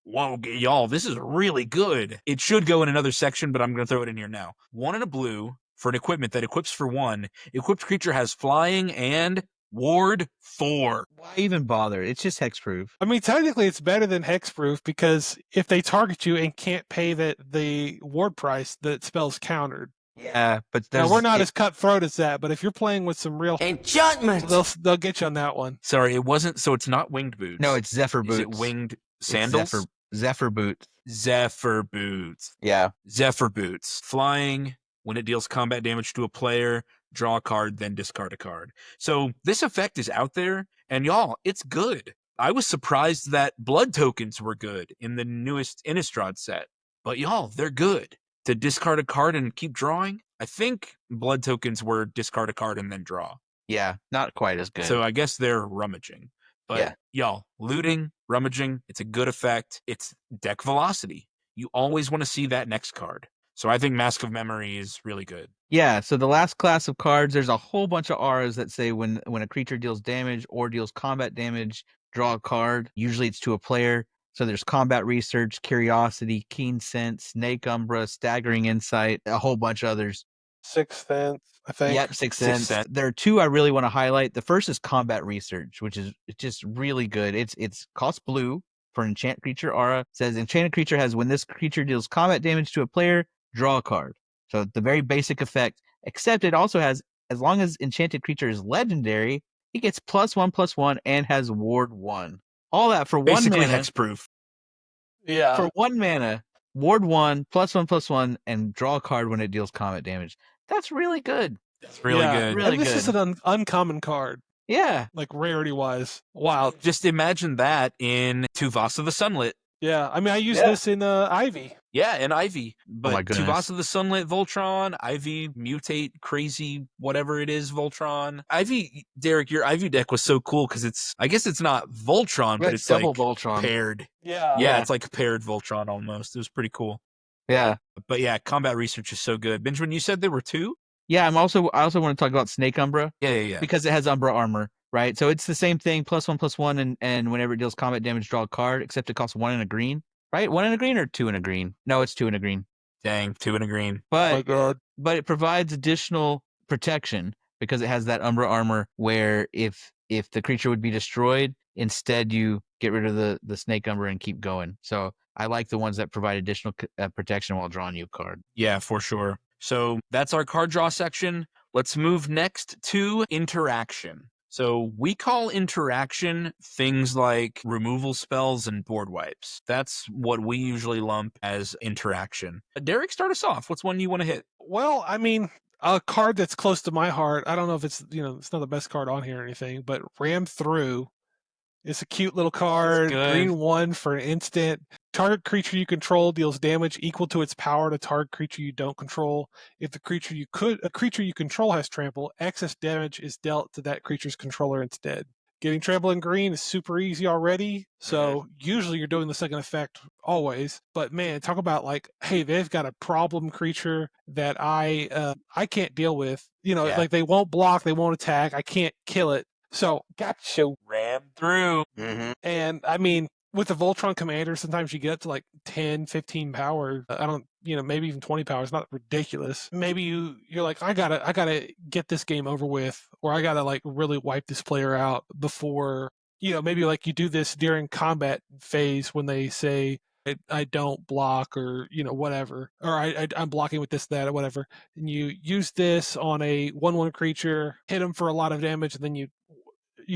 Whoa, y'all, this is really good. It should go in another section, but I'm going to throw it in here now. 1 and a blue for an equipment that equips for 1. Equipped creature has flying and ward 4. Why even bother? It's just hexproof. I mean, technically, it's better than hexproof because if they target you and can't pay the ward price, the spell's countered. Yeah, but Now we're not as cutthroat as that, but if you're playing with some real Enchantments, they'll get you on that one. Sorry, it wasn't. So it's not Winged Boots. No, it's Zephyr Boots. Is it Winged It's Sandals? Zephyr Boots. Zephyr Boots. Yeah. Zephyr Boots. Flying, when it deals combat damage to a player, draw a card, then discard a card. So this effect is out there, and y'all, it's good. I was surprised that blood tokens were good in the newest Innistrad set. But y'all, they're good. To discard a card and keep drawing, I think blood tokens were discard a card and then draw. Yeah, not quite as good. So I guess they're rummaging. But Yeah. y'all, looting, rummaging, it's a good effect. It's deck velocity. You always want to see that next card. So I think Mask of Memory is really good. Yeah, so the last class of cards, there's a whole bunch of auras that say when a creature deals damage or deals combat damage, draw a card. Usually it's to a player. So there's Combat Research, Curiosity, Keen Sense, Snake Umbra, Staggering Insight, a whole bunch of others. Sixth Sense, I think. Yep, Sixth Sixth Sense. Sense. There are 2 I really want to highlight. The first is Combat Research, which is just really good. It's cost blue for an enchant creature aura. It says enchanted creature has when this creature deals combat damage to a player, draw a card. So the very basic effect, except it also has, as long as enchanted creature is legendary, it gets +1/+1 and has ward 1. All that for Basically 1 mana. hexproof. Yeah. For 1 mana, ward 1, +1/+1, and draw a card when it deals combat damage. That's really good. That's really good. Really and this good. is an uncommon card, Yeah. like rarity wise. Wow. Just imagine that in Tuvasa the Sunlit. Yeah. I mean, I use Yeah. this in Ivy. Yeah, and Ivy. my But goodness. Tuvasa the Sunlit Voltron, Ivy Mutate Crazy whatever it is Voltron. Ivy, Derek, your Ivy deck was so cool because I guess it's not Voltron, but it's double like Voltron. paired. Yeah. Yeah, it's like paired Voltron almost. It was pretty cool. Yeah. But yeah, Combat Research is so good. Benjamin, you said there were 2? Yeah, I also want to talk about Snake Umbra Yeah. because it has Umbra armor, right? So it's the same thing, +1/+1, and whenever it deals combat damage, draw a card, except it costs 1 and a green, right? 1 and a green or 2 and a green? No, it's 2 and a green. Dang, 2 and a green. Oh my But God. it provides additional protection because it has that Umbra armor where if the creature would be destroyed, instead you get rid of the Snake Umbra and keep going. So I like the ones that provide additional protection while drawing you a card. Yeah, for sure. So that's our card draw section. Let's move next to interaction. So we call interaction things like removal spells and board wipes. That's what we usually lump as interaction. Derek, start us off. What's one you want to hit? Well, I mean, a card that's close to my heart. I don't know if it's it's not the best card on here or anything, but Ram Through. It's a cute little card. good. Green 1 for an instant. Target creature you control deals damage equal to its power to target creature you don't control. If the creature you control has trample, excess damage is dealt to that creature's controller instead. Getting trample in green is super easy already. So usually you're doing the second effect always. But man, talk about like, hey, they've got a problem creature that I can't deal with. Yeah. Like they won't block, they won't attack. I can't kill it. So gotcha. Ram through. And I mean, with the Voltron commander, sometimes you get up to like 10, 15 power. I don't, maybe even 20 power. It's not ridiculous. Maybe you're like, I gotta get this game over with, or I gotta like really wipe this player out before, maybe like you do this during combat phase when they say, I don't block or, whatever, or I'm blocking with this, that, or whatever. And you use this on a 1/1 creature, hit him for a lot of damage, and then you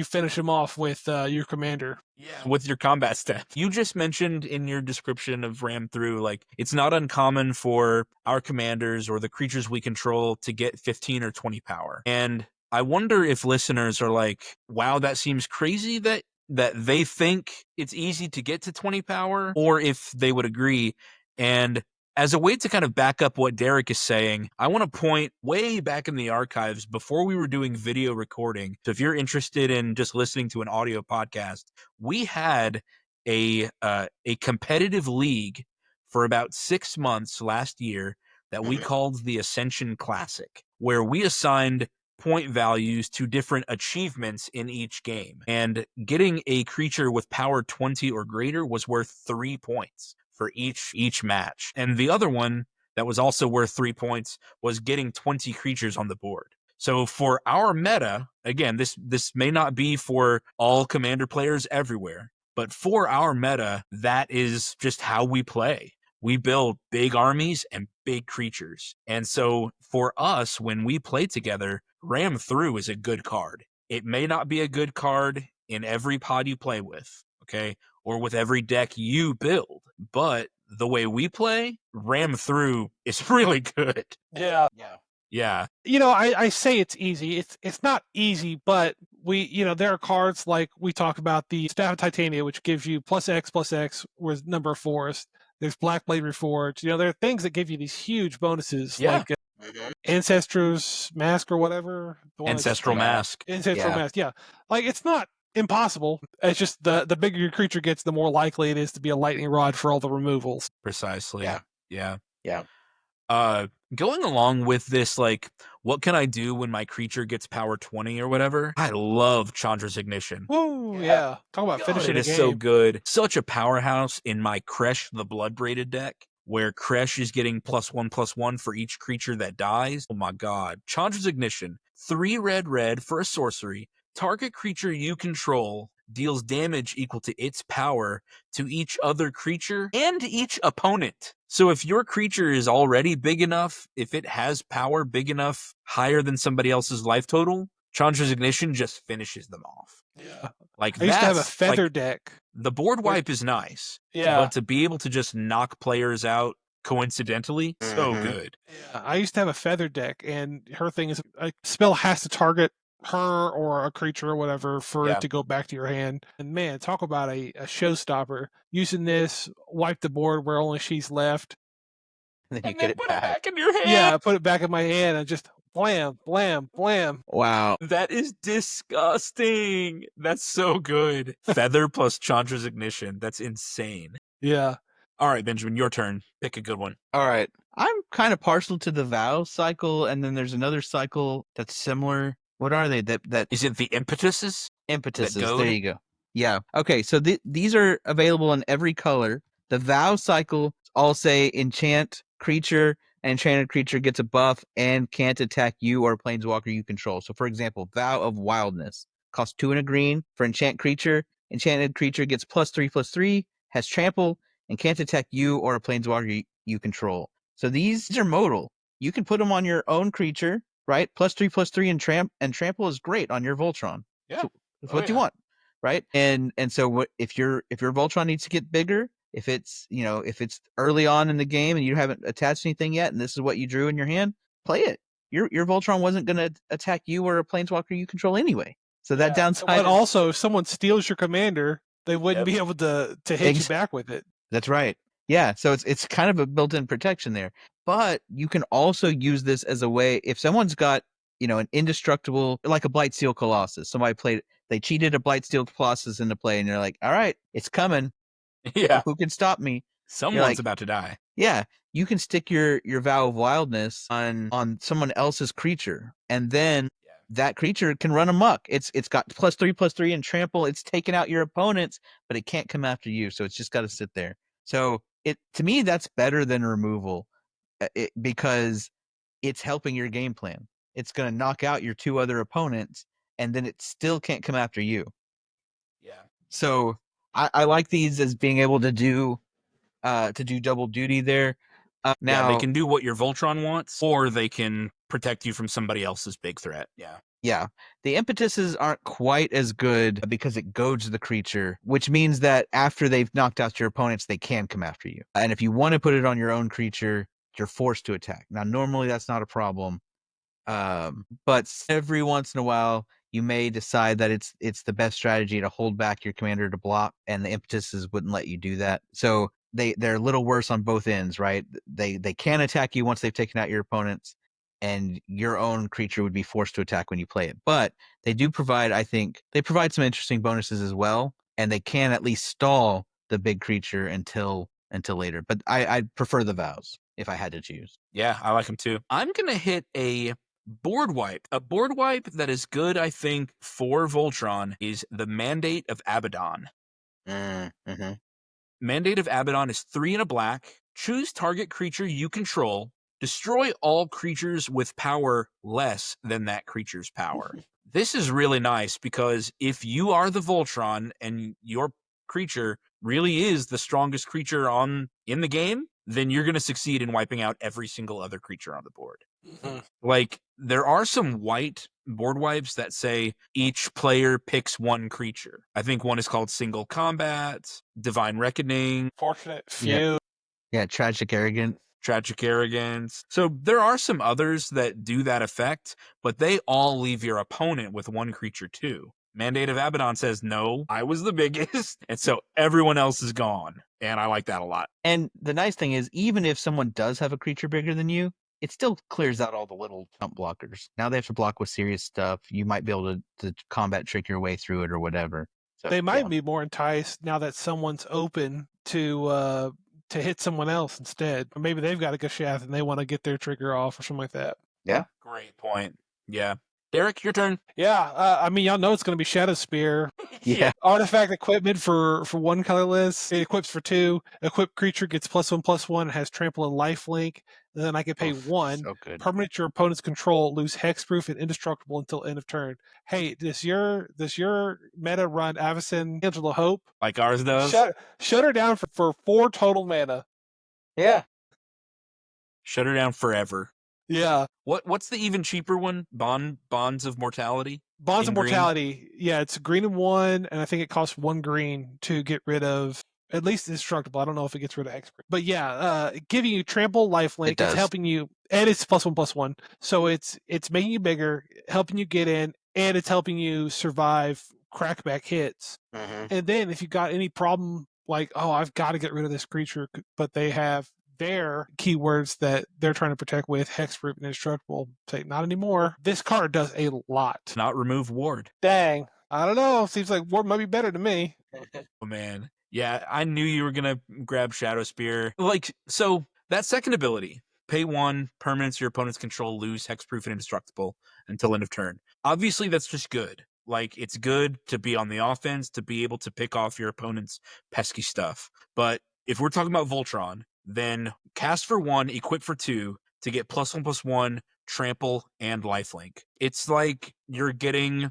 finish him off with your commander. Yeah, with your combat step. You just mentioned in your description of Ram Through, like, it's not uncommon for our commanders or the creatures we control to get 15 or 20 power. And I wonder if listeners are like, wow, that seems crazy that they think it's easy to get to 20 power, or if they would agree. And as a way to kind of back up what Derek is saying, I want to point way back in the archives before we were doing video recording. So if you're interested in just listening to an audio podcast, we had a competitive league for about 6 months last year that we called the Ascension Classic, where we assigned point values to different achievements in each game. And getting a creature with power 20 or greater was worth 3 points for each match. And the other one that was also worth 3 points was getting 20 creatures on the board. So for our meta, again, this may not be for all Commander players everywhere, but for our meta, that is just how we play. We build big armies and big creatures. And so for us, when we play together, Ram Through is a good card. It may not be a good card in every pod you play with, okay, or with every deck you build, but the way we play, Ram Through is really good. Yeah. Yeah. I say it's easy. It's not easy, but there are cards like we talk about the Staff of Titania, which gives you +X with number of forest. There's Blackblade Reforged. There are things that give you these huge bonuses, like Ancestral's Mask or whatever. Ancestral Mask. Ancestral Mask, yeah. Like, it's not impossible. It's just the bigger your creature gets, the more likely it is to be a lightning rod for all the removals. Precisely. Yeah. Yeah. Going along with this, like, what can I do when my creature gets power 20 or whatever? I love Chandra's Ignition. Woo, yeah. Talk about finishing it a is game. so good. Such a powerhouse in my Kresh the Bloodbraided deck, where Kresh is getting +1/+1 for each creature that dies. Oh my god. Chandra's Ignition. 3 red for a sorcery. Target creature you control deals damage equal to its power to each other creature and each opponent. So if your creature is already big enough, if it has power big enough, higher than somebody else's life total, Chandra's Ignition just finishes them off. Yeah. Like, I used to have a that's, feather like, deck. the board wipe is nice. Yeah. But to be able to just knock players out coincidentally, so good. Yeah. I used to have a feather deck, and her thing is a spell has to target her or a creature or whatever for it to go back to your hand. And man, talk about a showstopper. Using this, wipe the board where only she's left. And then you get it back. in your hand. Yeah, I put it back in my hand and just blam, blam, blam. Wow. That is disgusting. That's so good. Feather plus Chandra's Ignition. That's insane. Yeah. All right, Benjamin, your turn. Pick a good one. All right. I'm kind of partial to the Vows cycle, and then there's another cycle that's similar. What are they? That Is it the Impetuses? Impetuses. goad? There you go. Yeah. Okay. So these are available in every color. The Vow cycle all say enchant creature, and enchanted creature gets a buff and can't attack you or a planeswalker you control. So, for example, Vow of Wildness costs 2 and a green for enchant creature. Enchanted creature gets +3/+3, has trample, and can't attack you or a planeswalker you control. So these are modal. You can put them on your own creature, right? +3/+3 and trample is great on your Voltron. Yeah. So it's what you want, right? And so what if your Voltron needs to get bigger, if it's early on in the game and you haven't attached anything yet, and this is what you drew in your hand, play it. Your Voltron wasn't going to attack you or a planeswalker you control anyway. So that downside. But also, if someone steals your commander, they wouldn't be able to hit you back with it. That's right. Yeah, so it's kind of a built-in protection there. But you can also use this as a way, if someone's got, an indestructible, like a Blightsteel Colossus. Somebody they cheated a Blightsteel Colossus into play, and you're like, all right, it's coming. Yeah. Who can stop me? Someone's about to die. Yeah. You can stick your Vow of Wildness on someone else's creature, and then that creature can run amok. It's got +3/+3 and trample. It's taken out your opponents, but it can't come after you. So it's just got to sit there. So to me, that's better than removal, because it's helping your game plan. It's going to knock out your 2 other opponents, and then it still can't come after you. Yeah. So I like these as being able to do double duty there. Now they can do what your Voltron wants, or they can protect you from somebody else's big threat. Yeah. The Impetuses aren't quite as good because it goads the creature, which means that after they've knocked out your opponents, they can come after you. And if you want to put it on your own creature, you're forced to attack. Now, normally that's not a problem. But every once in a while, you may decide that it's the best strategy to hold back your commander to block, and the Impetuses wouldn't let you do that. So they're a little worse on both ends, right? They can attack you once they've taken out your opponents, and your own creature would be forced to attack when you play it. But they do provide, I think, some interesting bonuses as well, and they can at least stall the big creature until later. But I'd prefer the Vows if I had to choose. Yeah, I like them too. I'm going to hit a board wipe. A board wipe that is good, I think, for Voltron is the Mandate of Abaddon. Mm-hmm. Mandate of Abaddon is 3 and a black. Choose target creature you control. Destroy all creatures with power less than that creature's power. This is really nice because if you are the Voltron and your creature really is the strongest creature in the game, then you're going to succeed in wiping out every single other creature on the board. Like, there are some white board wipes that say each player picks one creature. I think one is called Single Combat, Divine Reckoning, Fortunate Few. Yeah, Tragic Arrogance. Tragic Arrogance. So there are some others that do that effect, but they all leave your opponent with one creature too. Mandate of Abaddon says, no, I was the biggest, and so everyone else is gone. And I like that a lot. And the nice thing is, even if someone does have a creature bigger than you, it still clears out all the little jump blockers. Now they have to block with serious stuff. You might be able to combat trick your way through it or whatever. So, They might be more enticed now that someone's open to hit someone else instead. Or maybe they've got a Gashath and they want to get their trigger off or something like that. Yeah. Great point. Yeah. Derek, your turn. Yeah, I mean, y'all know it's going to be Shadow Spear. Yeah. Artifact equipment for 1 colorless. It equips for 2. Equipped creature gets +1/+1. Has trample and lifelink. Then I can pay 1. So good. Permanent your opponent's control, lose hexproof and indestructible until end of turn. Hey, does your meta run Avacyn Angel of Hope? Like ours does. Shut her down for 4 total mana. Yeah. Shut her down forever. Yeah. What's the even cheaper one? Bonds of Mortality? Bonds In of green? Mortality. Yeah, it's green and 1, and I think it costs 1 green to get rid of at least indestructible. I don't know if it gets rid of hexproof. But yeah, giving you trample, lifelink. It does. It's helping you, and it's +1/+1. So it's making you bigger, helping you get in, and it's helping you survive crackback hits. Mm-hmm. And then if you got any problem like, oh, I've got to get rid of this creature, but they have their keywords that they're trying to protect with hexproof and indestructible, say not anymore. This card does a lot. Not remove ward. Dang. I don't know. Seems like ward might be better to me. Oh, man. Yeah, I knew you were going to grab Shadow Spear. Like, so that second ability, pay 1, permanents your opponent's control, lose hexproof and indestructible until end of turn. Obviously, that's just good. Like, it's good to be on the offense, to be able to pick off your opponent's pesky stuff. But if we're talking about Voltron, then cast for 1, equip for 2 to get +1/+1, trample, and lifelink. It's like you're getting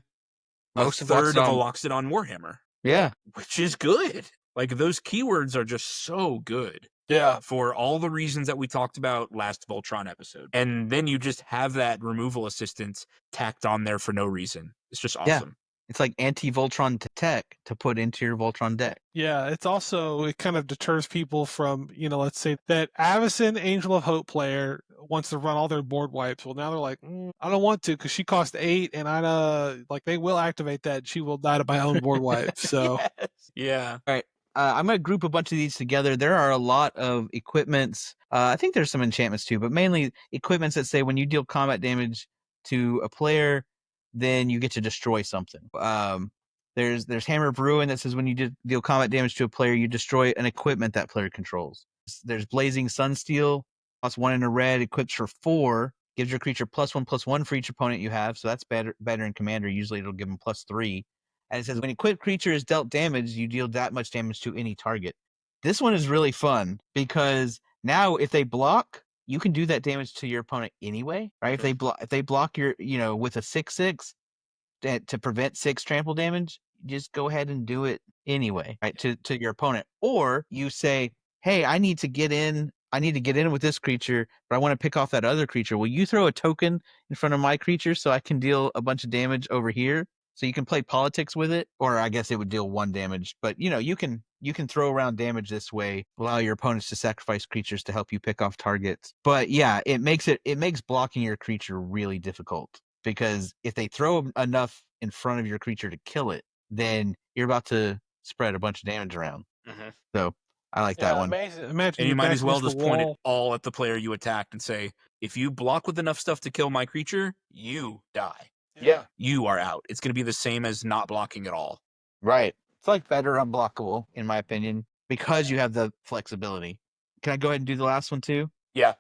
a third of a Loxodon Warhammer. Yeah. Which is good. Like, those keywords are just so good. Yeah. For all the reasons that we talked about last Voltron episode. And then you just have that removal assistance tacked on there for no reason. It's just awesome. Yeah. It's like anti-Voltron tech to put into your Voltron deck. Yeah, it's also, it kind of deters people from, let's say that Avacyn Angel of Hope player wants to run all their board wipes. Well, now they're like, I don't want to because she cost 8 and they will activate that. She will die to my own board wipe. So, Yes. Yeah. All right. I'm going to group a bunch of these together. There are a lot of equipments. I think there's some enchantments too, but mainly equipments that say when you deal combat damage to a player, then you get to destroy something. There's Hammer of Ruin that says when you deal combat damage to a player, you destroy an equipment that player controls. There's Blazing Sunsteel, costs 1 in a red, equips for 4, gives your creature +1/+1 for each opponent you have. So that's better in Commander. Usually it'll give them +3. And it says when equipped creature is dealt damage, you deal that much damage to any target. This one is really fun because now if they block, you can do that damage to your opponent anyway, right? If they block your, with a 6/6 to prevent 6 trample damage, just go ahead and do it anyway, right? To your opponent. Or you say, hey, I need to get in with this creature, but I want to pick off that other creature. Will you throw a token in front of my creature so I can deal a bunch of damage over here? So you can play politics with it, or I guess it would deal 1 damage. But you can throw around damage this way, allow your opponents to sacrifice creatures to help you pick off targets. But yeah, it makes blocking your creature really difficult because if they throw enough in front of your creature to kill it, then you're about to spread a bunch of damage around. Mm-hmm. So I like that one. Imagine And you might as well just point it wall. all at the player you attacked and say, if you block with enough stuff to kill my creature, you die. Yeah. You are out. It's going to be the same as not blocking at all. Right. It's like better unblockable, in my opinion, because you have the flexibility. Can I go ahead and do the last one too? Yeah.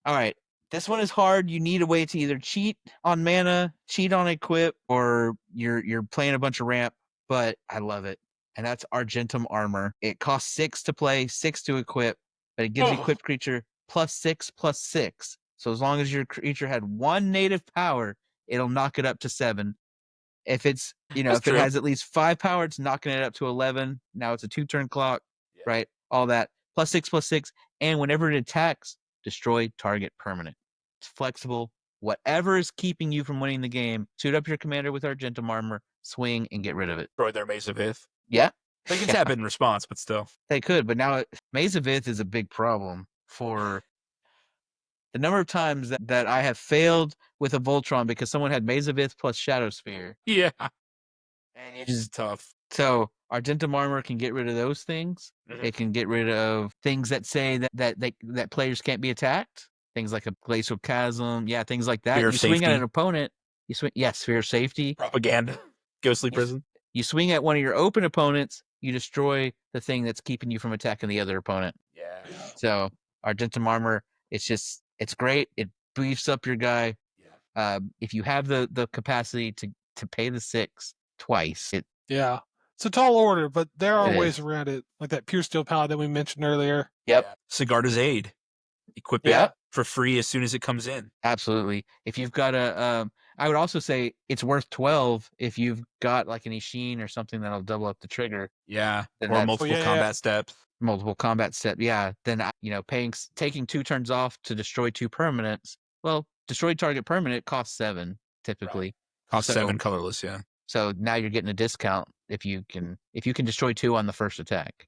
All right. This one is hard. You need a way to either cheat on mana, cheat on equip, or you're playing a bunch of ramp, but I love it. And that's Argentum Armor. It costs 6 to play, 6 to equip, but it gives the equipped creature +6/+6. So as long as your creature had 1 native power, it'll knock it up to 7. If it's, if it has at least 5 power, it's knocking it up to 11. Now it's a 2-turn clock, right? All that. +6/+6. And whenever it attacks, destroy target permanent. It's flexible. Whatever is keeping you from winning the game, suit up your commander with Argentum Armor, swing, and get rid of it. Destroy their Maze of Ith. Yeah. They can tap it in response, but still. They could, but now Maze of Ith is a big problem for the number of times that I have failed with a Voltron because someone had Maze of Ith plus Shadow Sphere. Yeah. And It's just tough. So Argentum Armor can get rid of those things. Mhm. It can get rid of things that say that players can't be attacked. Things like a Glacial Chasm, things like that. Sphere of You swing at safety. an opponent. You swing, Sphere of Safety. Propaganda. Ghostly Prison. You swing at one of your open opponents. You destroy the thing that's keeping you from attacking the other opponent. Yeah. So Argentum Armor, it's great. It beefs up your guy. Yeah. If you have the capacity to pay the 6 twice, Yeah. It's a tall order, but there are It ways around it, like that Pure Steel Paladin we mentioned earlier. Yep. Yeah. Sigarda's Aid. Equip Yep. it for free as soon as it comes in. Absolutely. If you've got I would also say it's worth 12 if you've got like an Ishin or something that'll double up the trigger. Yeah. Then Or that's- multiple yeah. combat steps. Multiple combat step. Yeah. Then, taking 2 turns off to destroy 2 permanents. Well, destroy target permanent costs 7 typically. Cost So- 7 colorless, yeah. So now you're getting a discount if you can destroy 2 on the first attack.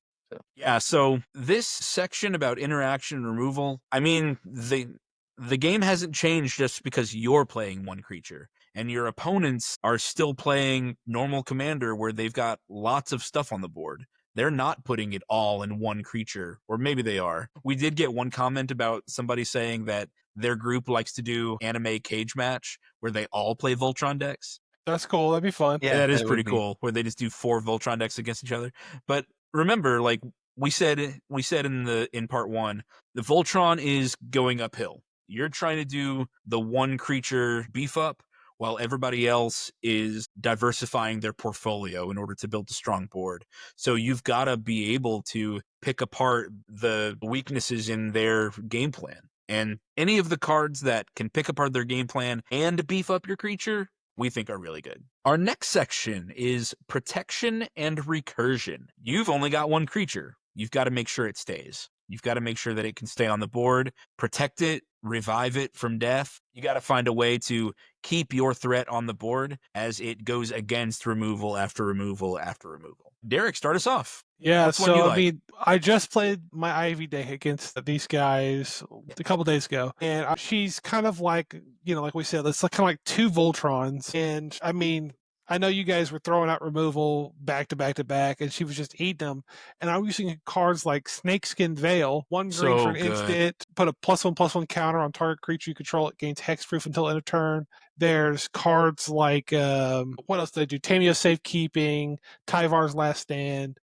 Yeah, so this section about interaction and removal, I mean, the game hasn't changed just because you're playing one creature, and your opponents are still playing normal commander where they've got lots of stuff on the board. They're not putting it all in one creature, or maybe they are. We did get one comment about somebody saying that their group likes to do anime cage match where they all play Voltron decks. That's cool. That'd be fun. Yeah, that is that would pretty be. cool, where they just do 4 Voltron decks against each other. But remember, like we said in part 1, the Voltron is going uphill. You're trying to do the one creature beef up while everybody else is diversifying their portfolio in order to build a strong board. So you've got to be able to pick apart the weaknesses in their game plan. And any of the cards that can pick apart their game plan and beef up your creature, we think are really good. Our next section is protection and recursion. You've only got one creature. You've got to make sure it stays. You've got to make sure that it can stay on the board, protect it, revive it from death. You got to find a way to keep your threat on the board as it goes against removal after removal after removal. Derek, start us off. Yeah, What's one you so like? I just played my Ivy deck against these guys a couple days ago, and she's kind of like, like we said, it's like kind of like 2 Voltrons. And I mean, I know you guys were throwing out removal back to back to back, and she was just eating them. And I was using cards like Snakeskin Veil, 1 green So for an good. instant, put a +1/+1 counter on target creature you control. It gains hexproof until end of turn. There's cards like what else did I do? Tameo Safekeeping, Tyvar's Last Stand.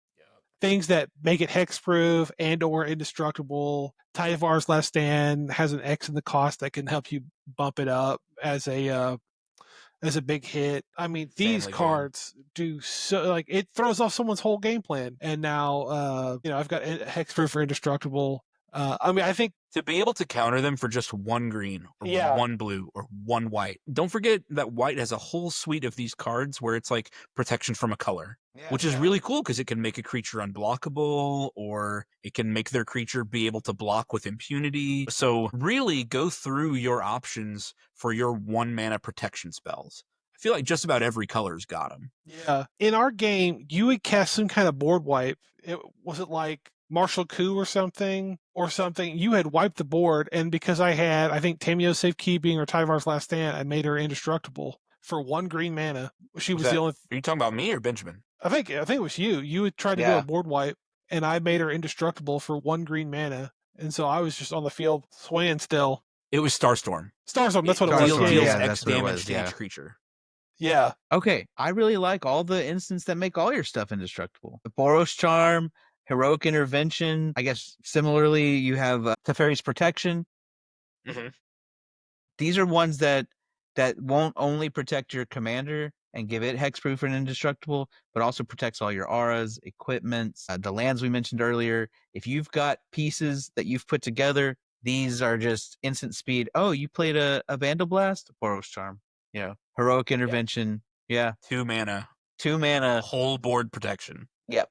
Things that make it hexproof and or indestructible. Tyvar's Last Stand has an X in the cost that can help you bump it up as a big hit. I mean, these Family game. cards do so, like, it throws off someone's whole game plan. And now, I've got hexproof or indestructible. I mean, I think To be able to counter them for just 1 green or Yeah. 1 blue or 1 white. Don't forget that white has a whole suite of these cards where it's like protection from a color, which is really cool because it can make a creature unblockable, or it can make their creature be able to block with impunity. So really go through your options for your 1 mana protection spells. I feel like just about every color's got them. Yeah. In our game, you would cast some kind of board wipe. Was it like Martial Coup or something? You had wiped the board, and because I had, I think, Tameo Safekeeping or Tyvar's Last Stand, I made her indestructible for 1 green mana. She was the only. Are you talking about me or Benjamin? I think it was you. You had tried to do Yeah. a board wipe, and I made her indestructible for 1 green mana, and so I was just on the field swinging still. It was Starstorm. Starstorm, that's what it Starstorm, was. Deals yeah, X that's what it damage was, to yeah. each creature. Yeah. Okay, I really like all the instants that make all your stuff indestructible. The Boros Charm, Heroic Intervention. I guess similarly, you have Teferi's Protection. Mhm. These are ones that won't only protect your commander and give it hexproof and indestructible, but also protects all your auras, equipments, the lands we mentioned earlier. If you've got pieces that you've put together, these are just instant speed. Oh, you played a Vandal Blast? Boros Charm. Heroic Intervention. Yeah. 2 mana, 2 mana. whole board protection. Yep.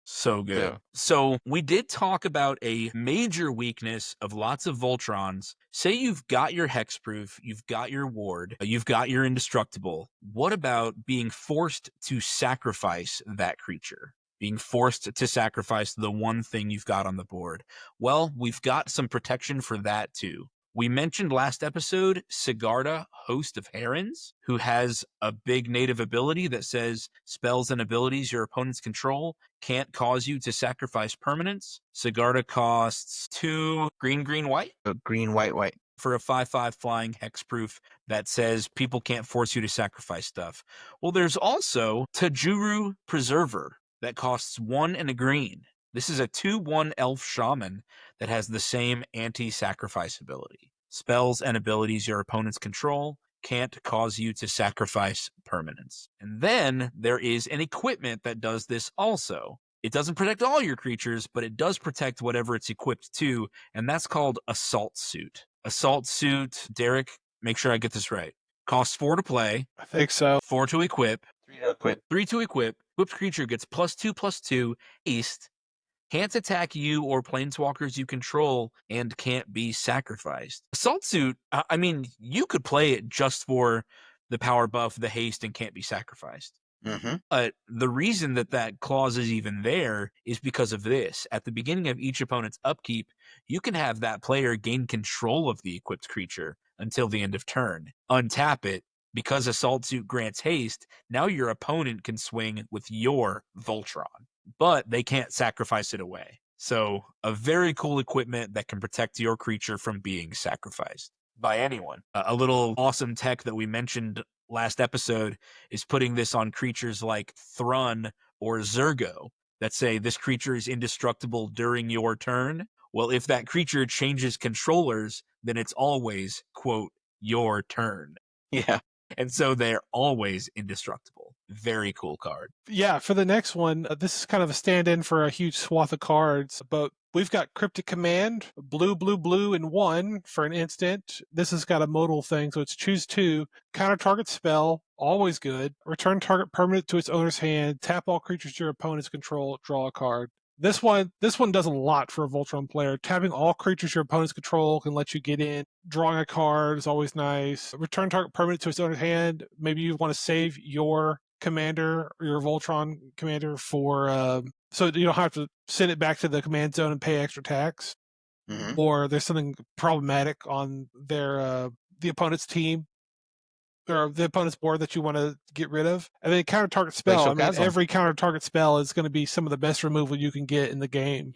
So good. So we did talk about a major weakness of lots of Voltrons. Say you've got your hexproof, you've got your ward, you've got your indestructible. What about being forced to sacrifice that creature? Being forced to sacrifice the one thing you've got on the board? Well, we've got some protection for that too. We mentioned last episode Sigarda, Host of Herons, who has a big native ability that says spells and abilities your opponents control can't cause you to sacrifice permanents. Sigarda costs 2 green, green, white Green, white, white. for a 5/5 flying hexproof that says people can't force you to sacrifice stuff. Well, there's also Tajuru Preserver that costs 1 and a green. This is a 2/1 elf shaman that has the same anti-sacrifice ability. Spells and abilities your opponents control can't cause you to sacrifice permanents. And then there is an equipment that does this also. It doesn't protect all your creatures, but it does protect whatever it's equipped to, and that's called Assault Suit. Assault Suit, Derek, make sure I get this right. Costs 4 to play, I think so. 4 to equip, 3 to equip. 3 to equip. Equipped creature gets +2/+2 haste, can't attack you or planeswalkers you control, and can't be sacrificed. Assault Suit, I mean, you could play it just for the power buff, the haste, and can't be sacrificed. Mm-hmm. But the reason that clause is even there is because of this. At the beginning of each opponent's upkeep, you can have that player gain control of the equipped creature until the end of turn. Untap it. Because Assault Suit grants haste, now your opponent can swing with your Voltron, but they can't sacrifice it away. So, a very cool equipment that can protect your creature from being sacrificed by anyone. A little awesome tech that we mentioned last episode is putting this on creatures like Thrun or Zergo that say this creature is indestructible during your turn. Well, if that creature changes controllers, then it's always, quote, your turn. Yeah. And so they're always indestructible. Very cool card. Yeah, for the next one, this is kind of a stand-in for a huge swath of cards, but we've got Cryptic Command, blue, blue, blue, and 1 for an instant. This has got a modal thing, so it's choose 2, counter target spell, always good, return target permanent to its owner's hand, tap all creatures your opponents control, draw a card. This one does a lot for a Voltron player. Tapping all creatures your opponents control can let you get in. Drawing a card is always nice. Return target permanent to its owner's hand. Maybe you want to save your commander or your Voltron commander for so you don't have to send it back to the command zone and pay extra tax. Mm-hmm. Or there's something problematic on their the opponent's team or the opponent's board that you want to get rid of. And then counter target spell. Glacial I mean, Chasm. every counter target spell is going to be some of the best removal you can get in the game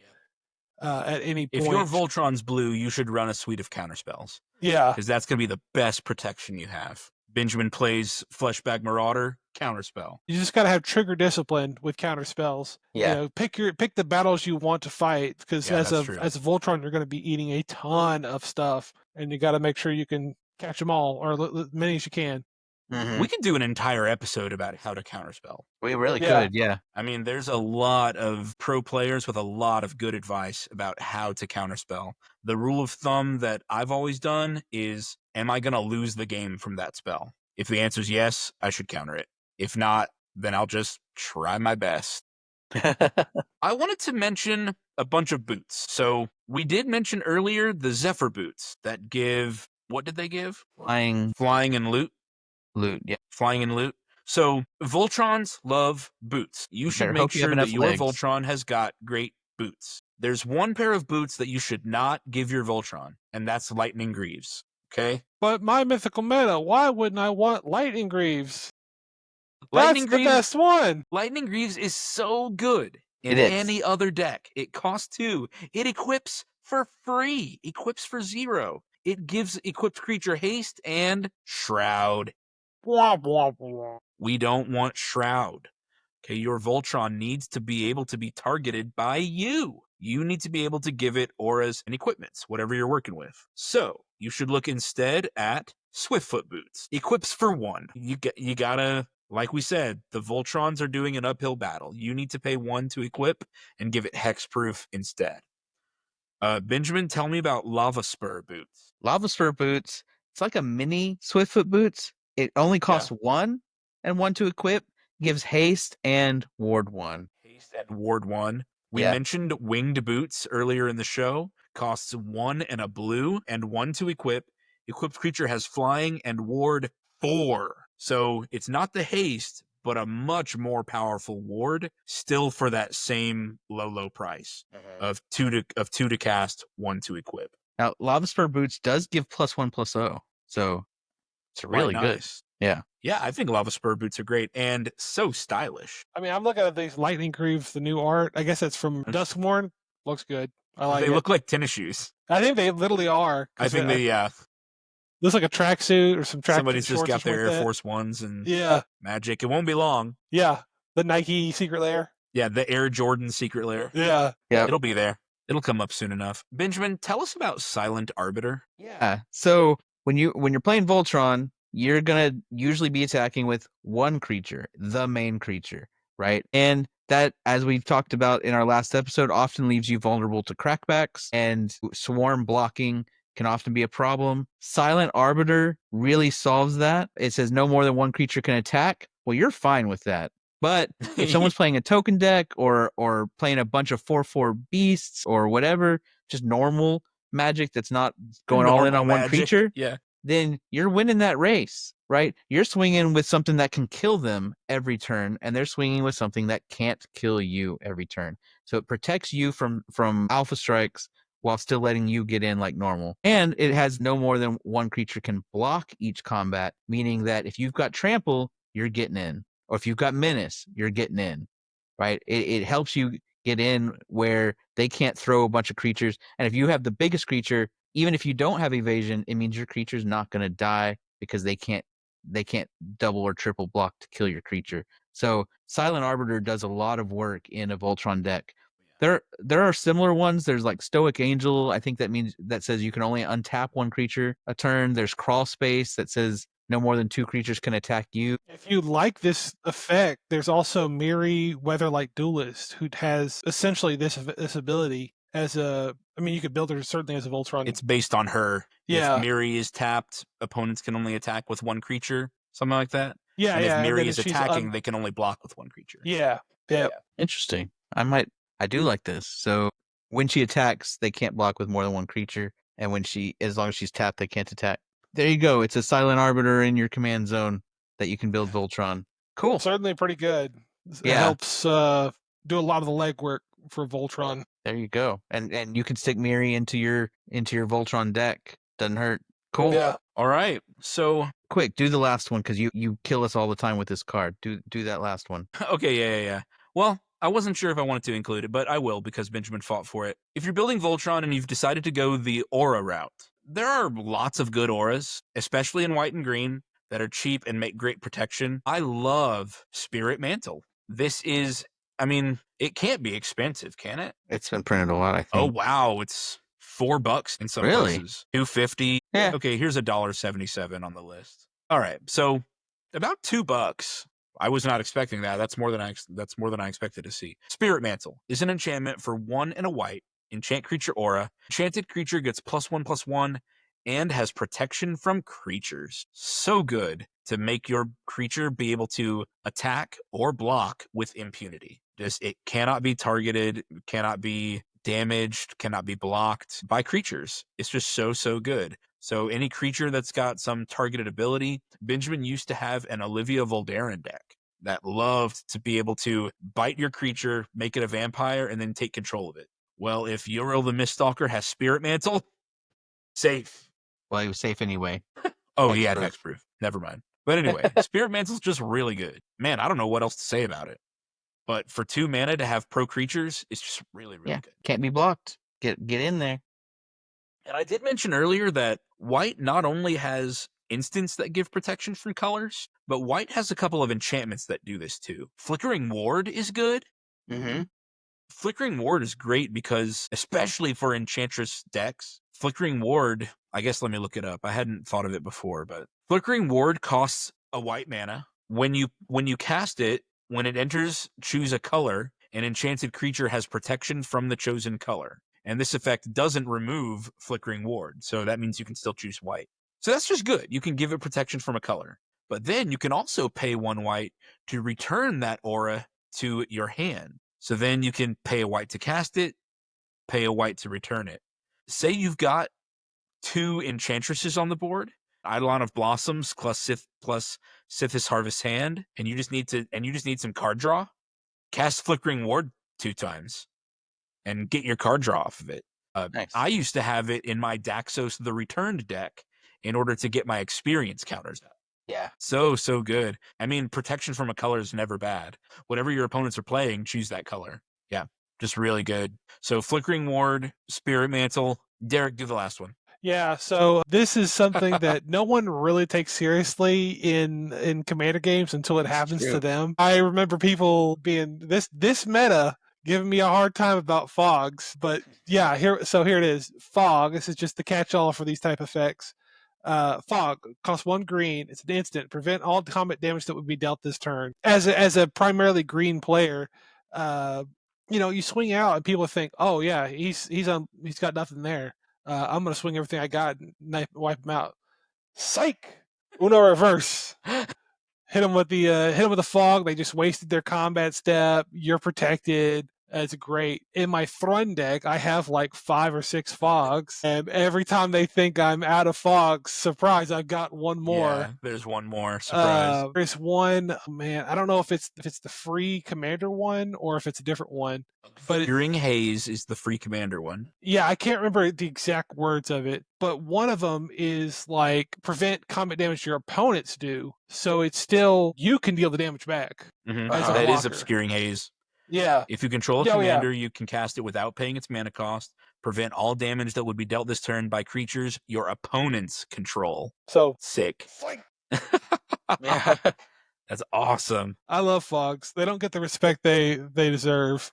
at any point. If your Voltron's blue, you should run a suite of counterspells. Yeah. Because that's going to be the best protection you have. Benjamin plays Fleshbag Marauder, counterspell. You just got to have trigger discipline with counter spells. Yeah. You know, pick the battles you want to fight because Yeah, as that's true. a Voltron, you're going to be eating a ton of stuff, and you got to make sure you can catch them all or as many as you can. Mm-hmm. We could do an entire episode about how to counterspell. We really Yeah. could, yeah. I mean, there's a lot of pro players with a lot of good advice about how to counterspell. The rule of thumb that I've always done is, am I going to lose the game from that spell? If the answer is yes, I should counter it. If not, then I'll just try my best. I wanted to mention a bunch of boots. So we did mention earlier the Zephyr boots that give, what did they give? Flying Flying and loot. loot, yeah. Flying and loot. So Voltrons love boots. You should Better make hope you have sure that enough your legs. Voltron has got great boots. There's one pair of boots that you should not give your Voltron, and that's Lightning Greaves. Okay? But my mythical meta, why wouldn't I want Lightning Greaves? Lightning That's the Greaves, best one. Lightning Greaves is so good in It is. any other deck. It costs 2. It equips for free. Equips for 0. It gives equipped creature haste and Shroud. Blah, blah, blah. We don't want Shroud. Okay, your Voltron needs to be able to be targeted by you. You need to be able to give it auras and equipments, whatever you're working with. So you should look instead at Swiftfoot Boots. Equips for 1. You gotta, like we said, the Voltrons are doing an uphill battle. You need to pay 1 to equip and give it hexproof instead. Benjamin, tell me about Lava Spur Boots. Lava Spur Boots, it's like a mini Swiftfoot Boots. It only costs 1 and 1 to equip, gives haste and ward 1. Haste and ward 1. We mentioned Winged Boots earlier in the show. Costs 1 and a blue and 1 to equip. Equipped creature has flying and ward 4. So it's not the haste, but a much more powerful ward, still for that same low price of 2 to cast, 1 to equip. Now, Lava Spur Boots does give +1/+0, so it's really good. Yeah. Yeah, I think Lava Spur Boots are great and so stylish. I mean, I'm looking at these Lightning Grooves, the new art. I guess that's from Duskmourn. Looks good. I like it. They look like tennis shoes. I think they literally are. I think looks like a tracksuit or some track. Somebody's just got their Air Force Ones and magic. It won't be long. Yeah, the Nike secret lair. Yeah, the Air Jordan secret lair. Yeah. It'll be there. It'll come up soon enough. Benjamin, tell us about Silent Arbiter. Yeah. So when you're playing Voltron, you're gonna usually be attacking with 1 creature, the main creature, right? And that, as we've talked about in our last episode, often leaves you vulnerable to crackbacks, and swarm blocking can often be a problem. Silent Arbiter really solves that. It says no more than 1 creature can attack. Well, you're fine with that. But if someone's playing a token deck or playing a bunch of 4/4 beasts or whatever, just normal magic that's not going all in on one creature, then you're winning that race, right? You're swinging with something that can kill them every turn, and they're swinging with something that can't kill you every turn. So it protects you from alpha strikes while still letting you get in like normal. And it has no more than 1 creature can block each combat, meaning that if you've got trample, you're getting in. Or if you've got menace, you're getting in, right? It helps you get in where they can't throw a bunch of creatures. And if you have the biggest creature, even if you don't have evasion, it means your creature's not going to die because they can't double or triple block to kill your creature. So Silent Arbiter does a lot of work in a Voltron deck. There are similar ones. There's like Stoic Angel. I think that says you can only untap 1 creature a turn. There's Crawl Space that says no more than 2 creatures can attack you. If you like this effect, there's also Miri Weatherlight Duelist, who has essentially this ability as a. I mean, you could build her certainly as a Voltron. It's based on her. Yeah. If Miri is tapped, opponents can only attack with 1 creature, something like that. Yeah, and yeah. if Miri is attacking, they can only block with 1 creature. Yeah. Interesting. I do like this. So when she attacks, they can't block with more than 1 creature, and as long as she's tapped, they can't attack. There you go. It's a Silent Arbiter in your command zone that you can build Voltron. Cool. Certainly pretty good. Yeah. It helps do a lot of the legwork for Voltron. There you go. And you can stick Miri into your Voltron deck. Doesn't hurt. Cool. Yeah. All right. So quick, do the last one because you kill us all the time with this card. Do that last one. Okay, yeah. Well, I wasn't sure if I wanted to include it, but I will because Benjamin fought for it. If you're building Voltron and you've decided to go the aura route, there are lots of good auras, especially in white and green, that are cheap and make great protection. I love Spirit Mantle. This is, I mean, it can't be expensive, can it? It's been printed a lot, I think. Oh, wow. It's $4 in some places. $2.50. Yeah. Okay, here's $1.77 on the list. All right, so about $2. I was not expecting that. That's more than I expected to see. Spirit Mantle is an enchantment for 1 and a white. Enchant creature aura. Enchanted creature gets +1/+1 and has protection from creatures. So good to make your creature be able to attack or block with impunity. It cannot be targeted, cannot be damaged, cannot be blocked by creatures. It's just so good. So any creature that's got some targeted ability, Benjamin used to have an Olivia Voldaren deck that loved to be able to bite your creature, make it a vampire, and then take control of it. Well, if Uriel the Miststalker has Spirit Mantle, safe. Well, he was safe anyway. Oh, he had hexproof. Never mind. But anyway, Spirit Mantle's just really good. Man, I don't know what else to say about it. But for 2 mana to have pro creatures, it's just really good. Can't be blocked. Get in there. And I did mention earlier that white not only has instants that give protection from colors, but white has a couple of enchantments that do this too. Flickering Ward is good. Mm-hmm. Flickering Ward is great because, especially for Enchantress decks, Flickering Ward, I guess let me look it up. I hadn't thought of it before, but Flickering Ward costs a white mana. When you cast it, when it enters, choose a color. An enchanted creature has protection from the chosen color. And this effect doesn't remove Flickering Ward, so that means you can still choose white. So that's just good. You can give it protection from a color. But then you can also pay 1 white to return that aura to your hand. So then you can pay a white to cast it, pay a white to return it. Say you've got 2 enchantresses on the board, Eidolon of Blossoms plus Sithis Harvest Hand, and you just need some card draw. Cast Flickering Ward 2 times and get your card draw off of it. Nice. I used to have it in my Daxos the Returned deck in order to get my experience counters up. Yeah. So good. I mean, protection from a color is never bad. Whatever your opponents are playing, choose that color. Yeah, just really good. So Flickering Ward, Spirit Mantle. Derek, do the last one. Yeah, so this is something that no one really takes seriously in Commander games until it happens true. to them. I remember people being this meta giving me a hard time about fogs, but yeah, here it is. Fog. This is just the catch-all for these type effects. Fog costs 1 green. It's an instant. Prevent all combat damage that would be dealt this turn. As a primarily green player, you swing out and people think, oh yeah, he's got nothing there. I'm gonna swing everything I got and wipe him out. Psych! Uno reverse. Hit him with the fog. They just wasted their combat step. You're protected. It's great. In my Thrun deck, I have like 5 or 6 fogs, and every time they think I'm out of fogs, surprise, I've got one more. Yeah, there's one more. Surprise. There's one, man. I don't know if it's the free commander one or if it's a different one. But Obscuring Haze is the free commander one. Yeah, I can't remember the exact words of it, but one of them is like prevent combat damage your opponents do. So it's still, you can deal the damage back. Mm-hmm. As a That is blocker. Obscuring Haze. Yeah. If you control a Oh, yeah. commander, you can cast it without paying its mana cost. Prevent all damage that would be dealt this turn by creatures your opponents control. So Sick. Yeah. That's awesome. I love fogs. They don't get the respect they deserve.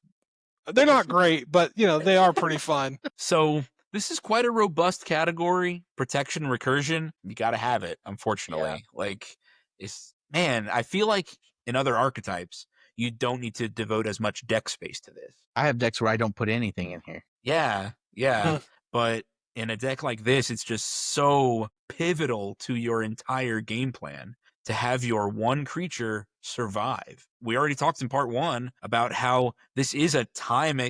They're not great, but they are pretty fun. So this is quite a robust category. Protection, recursion, you got to have it, unfortunately. Yeah. I feel like in other archetypes, you don't need to devote as much deck space to this. I have decks where I don't put anything in here. Yeah. But in a deck like this, it's just so pivotal to your entire game plan to have your one creature survive. We already talked in part 1 about how this is a time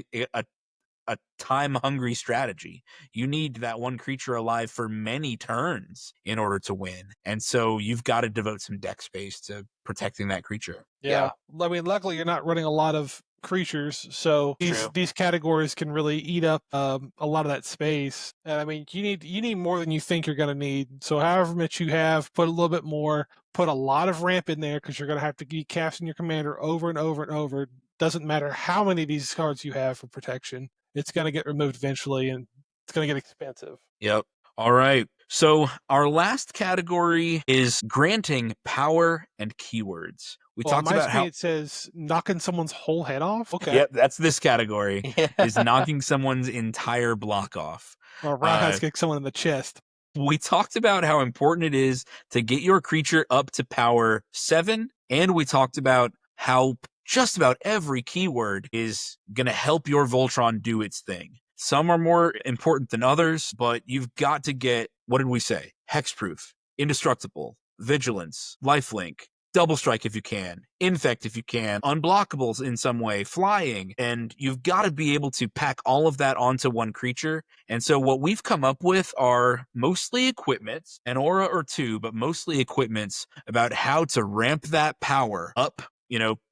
hungry strategy. You need that one creature alive for many turns in order to win. And so you've got to devote some deck space to protecting that creature. Yeah. I mean, luckily you're not running a lot of creatures, so these categories can really eat up a lot of that space. And I mean, you need more than you think you're going to need. So however much you have, put a little bit more. Put a lot of ramp in there because you're going to have to keep casting your commander over and over and over. Doesn't matter how many of these cards you have for protection. It's going to get removed eventually, and it's going to get expensive. Yep. All right. So our last category is granting power and keywords. We talked about how it says knocking someone's whole head off. Okay. Yep, that's this category. Is knocking someone's entire block off. Or roundhouse kick someone in the chest. We talked about how important it is to get your creature up to power 7, and we talked about how just about every keyword is going to help your Voltron do its thing. Some are more important than others, but you've got to get, what did we say? Hexproof, Indestructible, Vigilance, Lifelink, Double Strike if you can, Infect if you can, Unblockables in some way, Flying, and you've got to be able to pack all of that onto one creature. And so what we've come up with are mostly equipments, an aura or 2, but mostly equipments about how to ramp that power up,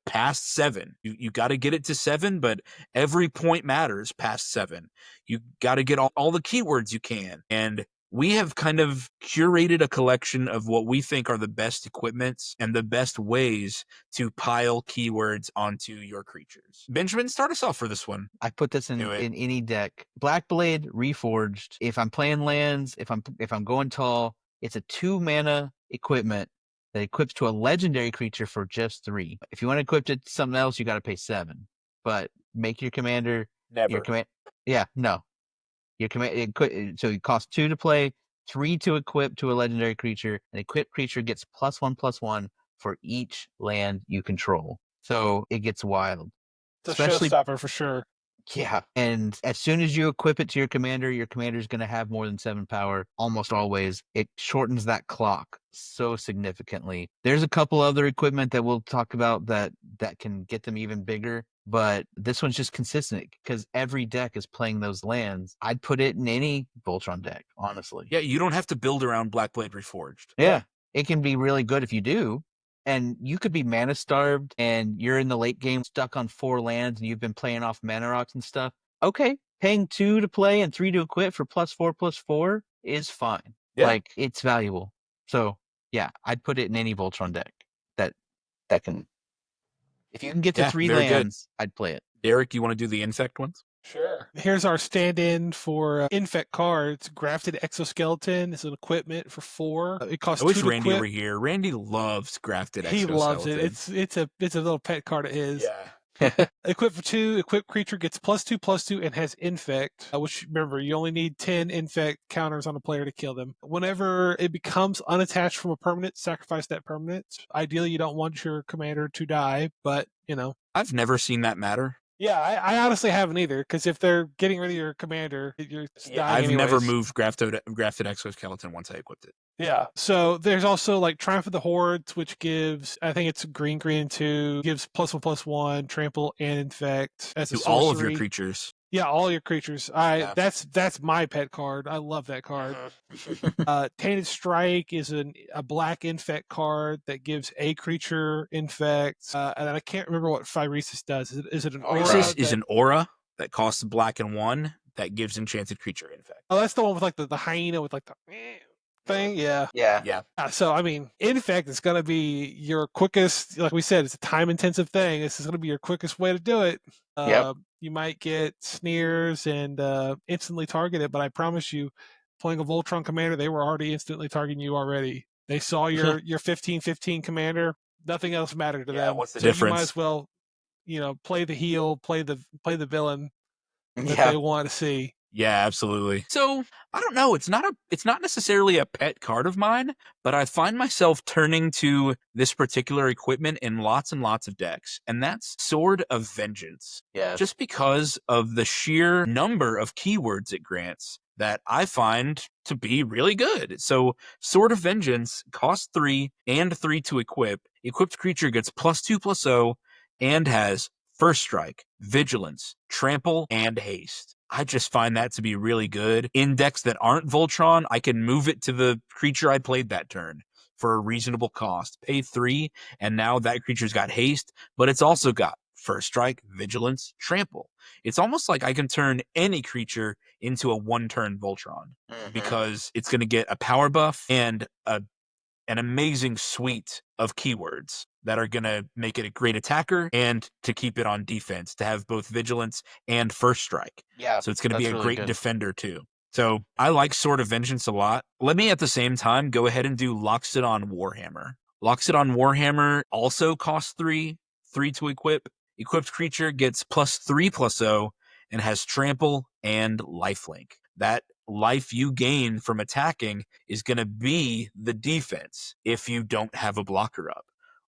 past 7. You got to get it to 7, but every point matters past 7. You got to get all the keywords you can. And we have kind of curated a collection of what we think are the best equipments and the best ways to pile keywords onto your creatures. Benjamin, start us off for this one. I put this in any deck. Blackblade, Reforged. If I'm playing lands, if I'm going tall, It's a 2-mana equipment that equips to a legendary creature for just 3. If you want to equip it to something else, you got to pay 7. But make your commander Never. No. Your command, so it costs 2 to play, 3 to equip to a legendary creature. An equipped creature gets +1/+1 for each land you control. So it gets wild. It's a Especially, showstopper for sure. yeah. And as soon as you equip it to your commander's going to have more than 7 power. Almost always. It shortens that clock so significantly. There's a couple other equipment that we'll talk about that can get them even bigger. But this one's just consistent because every deck is playing those lands. I'd put it in any Voltron deck, honestly. Yeah, you don't have to build around Blackblade Reforged. Yeah, it can be really good if you do. And you could be mana starved and you're in the late game stuck on 4 lands and you've been playing off mana rocks and stuff. Okay, paying 2 to play and 3 to equip for +4/+4 is fine. Yeah. Like, it's valuable. So, yeah, I'd put it in any Voltron deck that can... If you can get to Yeah, 3 very good. lands, I'd play it. Derek, you want to do the infect ones? Sure. Here's our stand-in for infect cards. Grafted Exoskeleton is an equipment for 4. It costs I wish 2 to Randy equip. were here. Randy loves grafted He loves it. exoskeleton. It's a little pet card of his. Yeah. Equip for 2. Equipped creature gets +2/+2 and has infect. Which, remember, you only need 10 infect counters on a player to kill them. Whenever it becomes unattached from a permanent, sacrifice that permanent. Ideally, you don't want your commander to die, but I've never seen that matter. Yeah, I honestly haven't either, because if they're getting rid of your commander, you're dying I've never anyways. moved grafted exoskeleton once I equipped it. Yeah. So there's also like Triumph of the Hordes, which gives, I think it's green, 2, gives +1/+1, trample, and infect as a To sorcery. all of your creatures. Yeah, all your creatures. Yeah. That's my pet card. I love that card. Tainted Strike is a black infect card that gives a creature infect. And I can't remember what Phyresis does. Is it an aura? Phyresis is an aura that costs black and 1 that gives enchanted creature infect. Oh, that's the one with like the hyena with like the thing. Yeah. Yeah. So I mean, infect is going to be your quickest. Like we said, it's a time-intensive thing. This is going to be your quickest way to do it. Yep. You might get sneers and instantly target it, but I promise you, playing a Voltron commander, they were already instantly targeting you already. They saw your 15/15 commander. Nothing else mattered to them. What's the so difference? You might as well, play the heel, play the villain that Yeah. they want to see. Yeah, absolutely. So I don't know. It's not necessarily a pet card of mine, but I find myself turning to this particular equipment in lots and lots of decks, and that's Sword of Vengeance. Yeah. Just because of the sheer number of keywords it grants that I find to be really good. So Sword of Vengeance costs 3 and 3 to equip. Equipped creature gets +2/+0 and has First Strike, Vigilance, Trample, and Haste. I just find that to be really good. In decks that aren't Voltron, I can move it to the creature I played that turn for a reasonable cost. Pay 3, and now that creature's got haste, but it's also got First Strike, Vigilance, Trample. It's almost like I can turn any creature into a 1-turn Voltron because it's going to get a power buff and an amazing suite of keywords that are going to make it a great attacker and to keep it on defense, to have both Vigilance and First Strike. Yeah. So it's going to be a really great good. defender too. So I like Sword of Vengeance a lot. Let me at the same time go ahead and do Loxodon Warhammer. Loxodon Warhammer also costs 3 to equip. Equipped creature gets +3/+0 and has Trample and Lifelink. That life you gain from attacking is going to be the defense if you don't have a blocker up,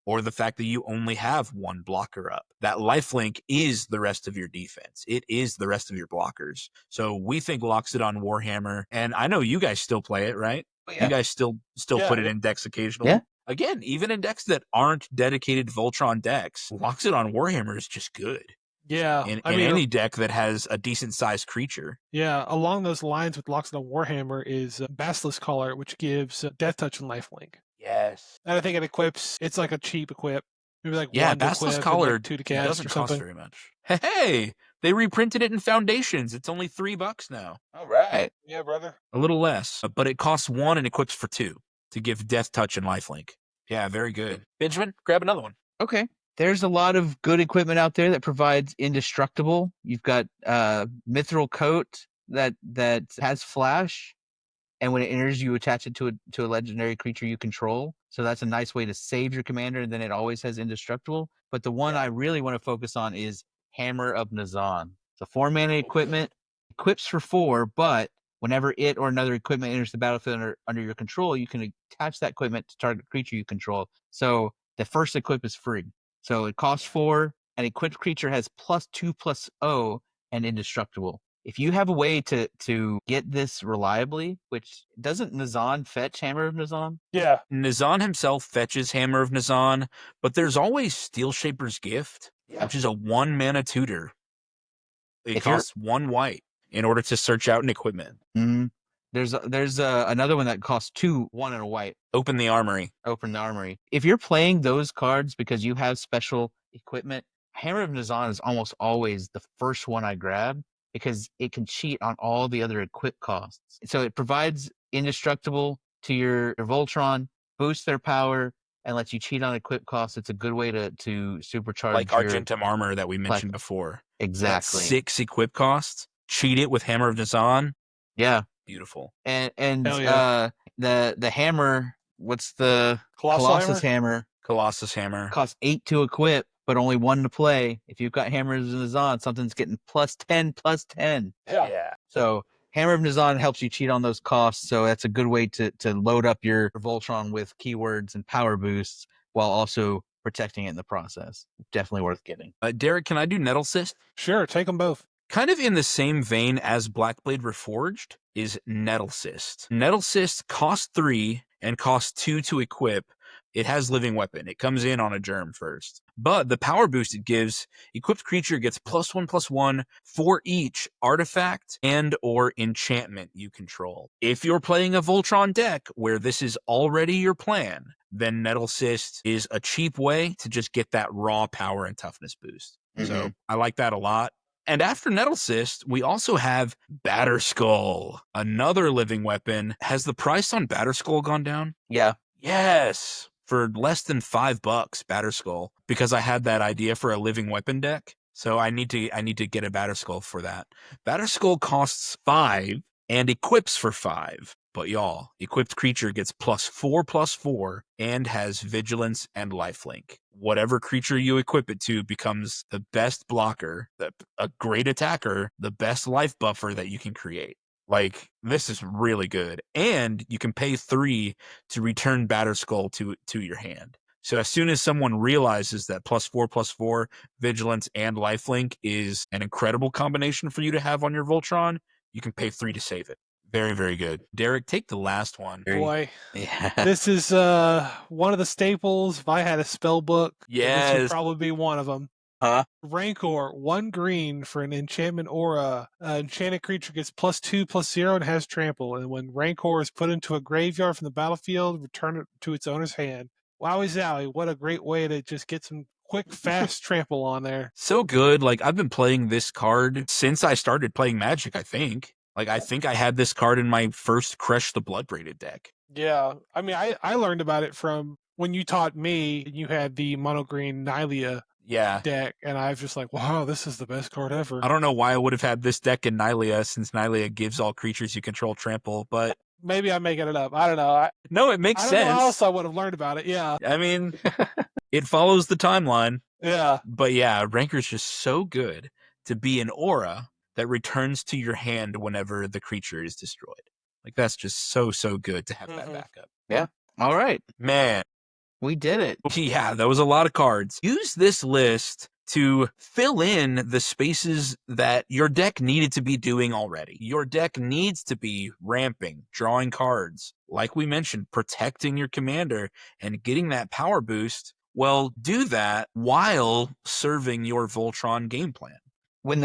or the fact that you only have 1 blocker up. That lifelink is the rest of your defense. It is the rest of your blockers. So we think Loxodon Warhammer, and I know you guys still play it, right? Yeah. You guys still Yeah. put it in decks occasionally. Yeah. Again, even in decks that aren't dedicated Voltron decks, Loxodon Warhammer is just good. Yeah. In I mean, any deck that has a decent sized creature. yeah, along those lines with Loxodon Warhammer is Basilisk Collar, which gives Death Touch and Lifelink. Yes. And I think it equips, it's like a cheap equip. Maybe like Yeah, 1 to Basilisk equip and Collar like 2 to cast doesn't or cost something. very much. Hey, they reprinted it in Foundations. It's only $3 now. All right. Yeah, brother. A little less, but it costs 1 and equips for 2 to give Death Touch and Lifelink. Yeah, very good. Benjamin, grab another one. Okay. There's a lot of good equipment out there that provides indestructible. You've got Mithril Coat that has flash. and when it enters, you attach it to a legendary creature you control. So that's a nice way to save your commander, and then it always has indestructible. But the one I really want to focus on is Hammer of Nazan. It's a 4-mana equipment, equips for 4, but whenever it or another equipment enters the battlefield under your control, you can attach that equipment to target creature you control. So the first equip is free. So it costs 4. An equipped creature has +2/+0 and indestructible. If you have a way to get this reliably, which doesn't Nazan fetch Hammer of Nazan? Yeah. Nazan himself fetches Hammer of Nazan, but there's always Steel Shaper's Gift, which is a 1-mana tutor. It costs 1 white in order to search out an equipment. Mm-hmm. There's another one that costs 2, 1 and a white. Open the Armory. Open the Armory. If you're playing those cards because you have special equipment, Hammer of Nazan is almost always the first one I grab because it can cheat on all the other equip costs. So it provides indestructible to your Voltron, boosts their power, and lets you cheat on equip costs. It's a good way to supercharge like Argentum Armor that we mentioned before. Exactly. 6 equip costs. Cheat it with Hammer of Nazan. Yeah. Beautiful. And yeah. The hammer, what's the Colossus hammer? Colossus Hammer. Costs 8 to equip, but only 1 to play. If you've got Hammers of Nazan, something's getting +10/+10. Yeah. So Hammer of Nazan helps you cheat on those costs. So that's a good way to load up your Voltron with keywords and power boosts while also protecting it in the process. Definitely worth getting. Derek, can I do Nettle Cyst? Sure, take them both. Kind of in the same vein as Blackblade Reforged is Nettle Cyst. Nettle Cyst costs 3 and costs 2 to equip. It has Living Weapon. It comes in on a germ first. But the power boost it gives, equipped creature gets +1/+1 for each artifact and or enchantment you control. If you're playing a Voltron deck where this is already your plan, then Nettle Cyst is a cheap way to just get that raw power and toughness boost. So I like that a lot. And after Nettle Cyst, we also have Batterskull, another living weapon. Has the price on Batterskull gone down? Yeah. Yes. For less than $5, Batterskull, because I had that idea for a living weapon deck. So I need to get a Batterskull for that. Batterskull costs 5 and equips for 5. But y'all, equipped creature gets +4/+4 and has vigilance and lifelink. Whatever creature you equip it to becomes the best blocker, a great attacker, the best life buffer that you can create. Like, this is really good. And you can pay 3 to return Batterskull to your hand. So as soon as someone realizes that +4/+4 vigilance and lifelink is an incredible combination for you to have on your Voltron, you can pay 3 to save it. Very, very good. Derek, take the last one. Boy, Yeah. this is one of the staples. If I had a spell book, this would Yes. probably be one of them. Rancor, 1 green for an enchantment aura. Enchanted creature gets +2/+0 and has trample. And when Rancor is put into a graveyard from the battlefield, return it to its owner's hand. Wowie zowie, what a great way to just get some quick, fast trample on there. So good. Like, I've been playing this card since I started playing Magic, I think. Like, I think I had this card in my first Crush the Blood rated deck. Yeah. I mean, I learned about it from when you taught me. You had the mono green Nylea deck, and I was just like, wow, this is the best card ever. I don't know why I would have had this deck in Nylea, since Nylea gives all creatures you control trample, but maybe I'm making it up. I don't know. No, it makes sense. I don't know how else I would have learned about it. Yeah. I mean, it follows the timeline. Yeah. But yeah, Ranker's just so good to be an aura that returns to your hand whenever the creature is destroyed. Like, that's just so good to have that backup. Yeah. All right. Man. We did it. Yeah, that was a lot of cards. Use this list to fill in the spaces that your deck needed to be doing already. Your deck needs to be ramping, drawing cards, like we mentioned, protecting your commander and getting that power boost. Well, do that while serving your Voltron game plan. When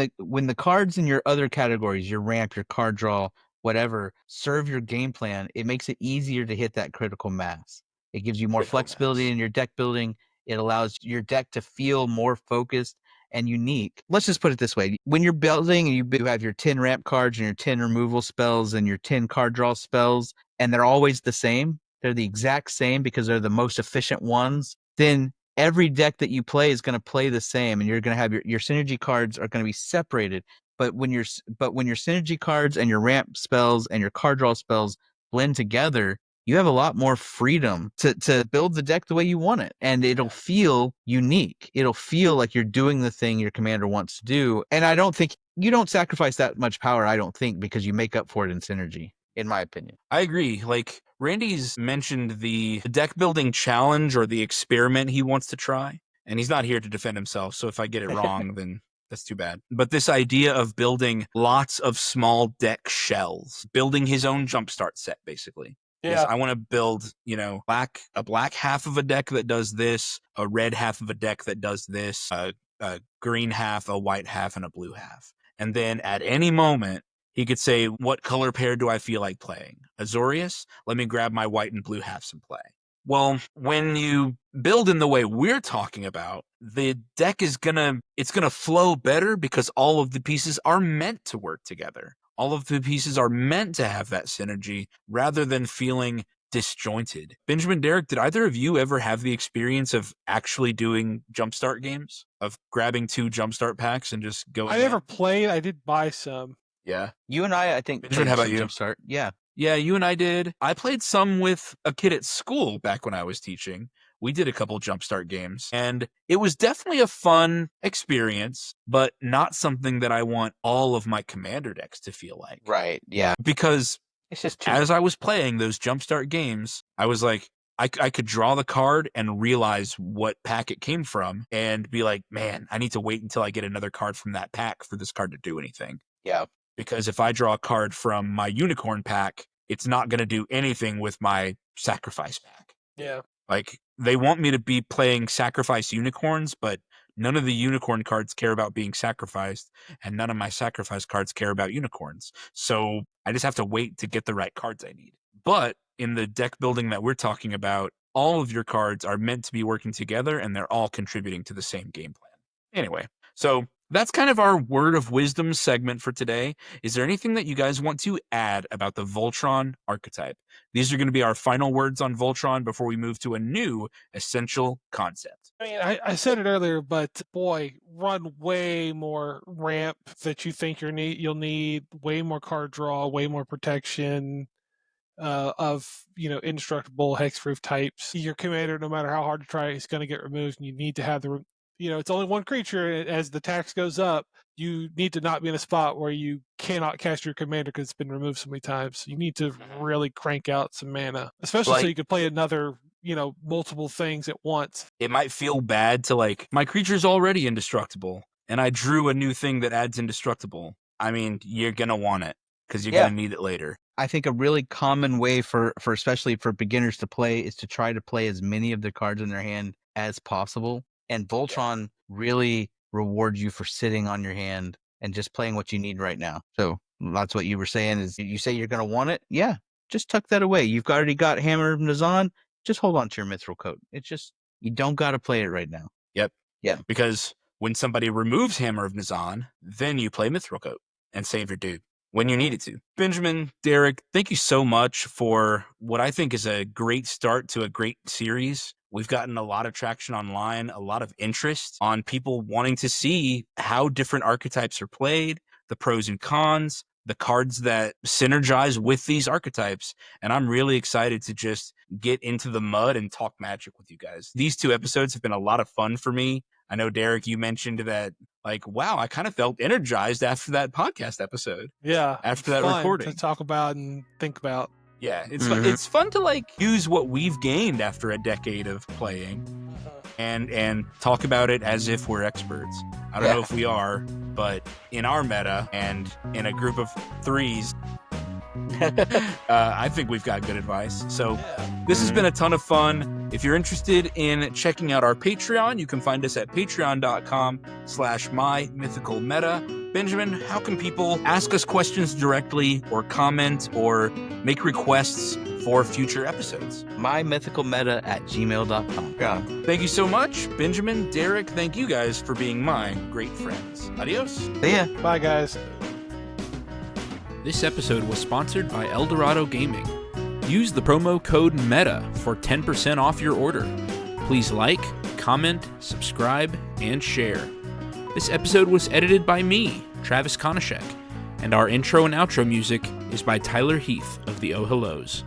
the cards in your other categories, your ramp, your card draw, whatever, serve your game plan, it makes it easier to hit that critical mass. It gives you more flexibility in your deck building. It allows your deck to feel more focused and unique. Let's just put it this way. When you're building and you have your 10 ramp cards and your 10 removal spells and your 10 card draw spells, and they're always the same, they're the exact same because they're the most efficient ones, then every deck that you play is going to play the same, and you're going to have your synergy cards are going to be separated. But when your synergy cards and your ramp spells and your card draw spells blend together, you have a lot more freedom to build the deck the way you want it. And it'll feel unique. It'll feel like you're doing the thing your commander wants to do. And I don't think you don't sacrifice that much power, I don't think, because you make up for it in synergy, in my opinion. I agree. Like, Randy's mentioned the deck building challenge or the experiment he wants to try, and he's not here to defend himself, so if I get it wrong, then that's too bad. But this idea of building lots of small deck shells, building his own jumpstart set, basically. Yes, I want to build, a black half of a deck that does this, a red half of a deck that does this, a green half, a white half, and a blue half. And then at any moment, he could say, what color pair do I feel like playing? Azorius? Let me grab my white and blue halves and play. Well, when you build in the way we're talking about, the deck is it's gonna flow better because all of the pieces are meant to work together. All of the pieces are meant to have that synergy rather than feeling disjointed. Benjamin, Derek, did either of you ever have the experience of actually doing jumpstart games? Of grabbing 2 jumpstart packs and just going? I never played. I did buy some. Yeah. You and I think. Benjamin, how about you? Jumpstart. Yeah. Yeah, you and I did. I played some with a kid at school back when I was teaching. We did a couple jumpstart games, and it was definitely a fun experience, but not something that I want all of my commander decks to feel like. Right. Yeah. Because It's just as I was playing those jumpstart games, I was like, I could draw the card and realize what pack it came from and be like, man, I need to wait until I get another card from that pack for this card to do anything. Yeah. Because if I draw a card from my unicorn pack, it's not going to do anything with my sacrifice pack. Yeah. Like, they want me to be playing sacrifice unicorns, but none of the unicorn cards care about being sacrificed, and none of my sacrifice cards care about unicorns. So I just have to wait to get the right cards I need. But in the deck building that we're talking about, all of your cards are meant to be working together, and they're all contributing to the same game plan. Anyway, so that's kind of our word of wisdom segment for today. Is there anything that you guys want to add about the Voltron archetype? These are going to be our final words on Voltron before we move to a new essential concept. I mean, I said it earlier, but boy, run way more ramp that you think you'll need, way more card draw, way more protection of indestructible hexproof types. Your commander, no matter how hard to try, is going to get removed, and you need to have it's only one creature. As the tax goes up, you need to not be in a spot where you cannot cast your commander because it's been removed so many times. You need to really crank out some mana, especially so you could play another, multiple things at once. It might feel bad to my creature's already indestructible, and I drew a new thing that adds indestructible. I mean, you're going to want it because you're going to need it later. I think a really common way for especially for beginners to play is to try to play as many of the cards in their hand as possible. And Voltron really rewards you for sitting on your hand and just playing what you need right now. So that's what you were saying is you say you're going to want it. Yeah, just tuck that away. You've already got Hammer of Nazan. Just hold on to your Mithril Coat. It's just, you don't got to play it right now. Yep. Yeah. Because when somebody removes Hammer of Nazan, then you play Mithril Coat and save your dude when you needed to. Benjamin, Derek, thank you so much for what I think is a great start to a great series. We've gotten a lot of traction online, a lot of interest on people wanting to see how different archetypes are played, the pros and cons, the cards that synergize with these archetypes. And I'm really excited to just get into the mud and talk Magic with you guys. These 2 episodes have been a lot of fun for me. I know, Derek, you mentioned that, wow, I kind of felt energized after that podcast episode. Yeah. After that recording. To talk about and think about. Yeah, it's fun to use what we've gained after a decade of playing and talk about it as if we're experts. I don't know if we are, but in our meta and in a group of 3s, I think we've got good advice. So this has been a ton of fun. If you're interested in checking out our Patreon, you can find us at patreon.com/mymythicalmeta. Benjamin, how can people ask us questions directly or comment or make requests for future episodes? mymythicalmeta@gmail.com. Yeah. Thank you so much, Benjamin, Derek. Thank you guys for being my great friends. Adios. See ya. Bye, guys. This episode was sponsored by Eldorado Gaming. Use the promo code META for 10% off your order. Please like, comment, subscribe, and share. This episode was edited by me, Travis Konishek, and our intro and outro music is by Tyler Heath of the Oh Hellos.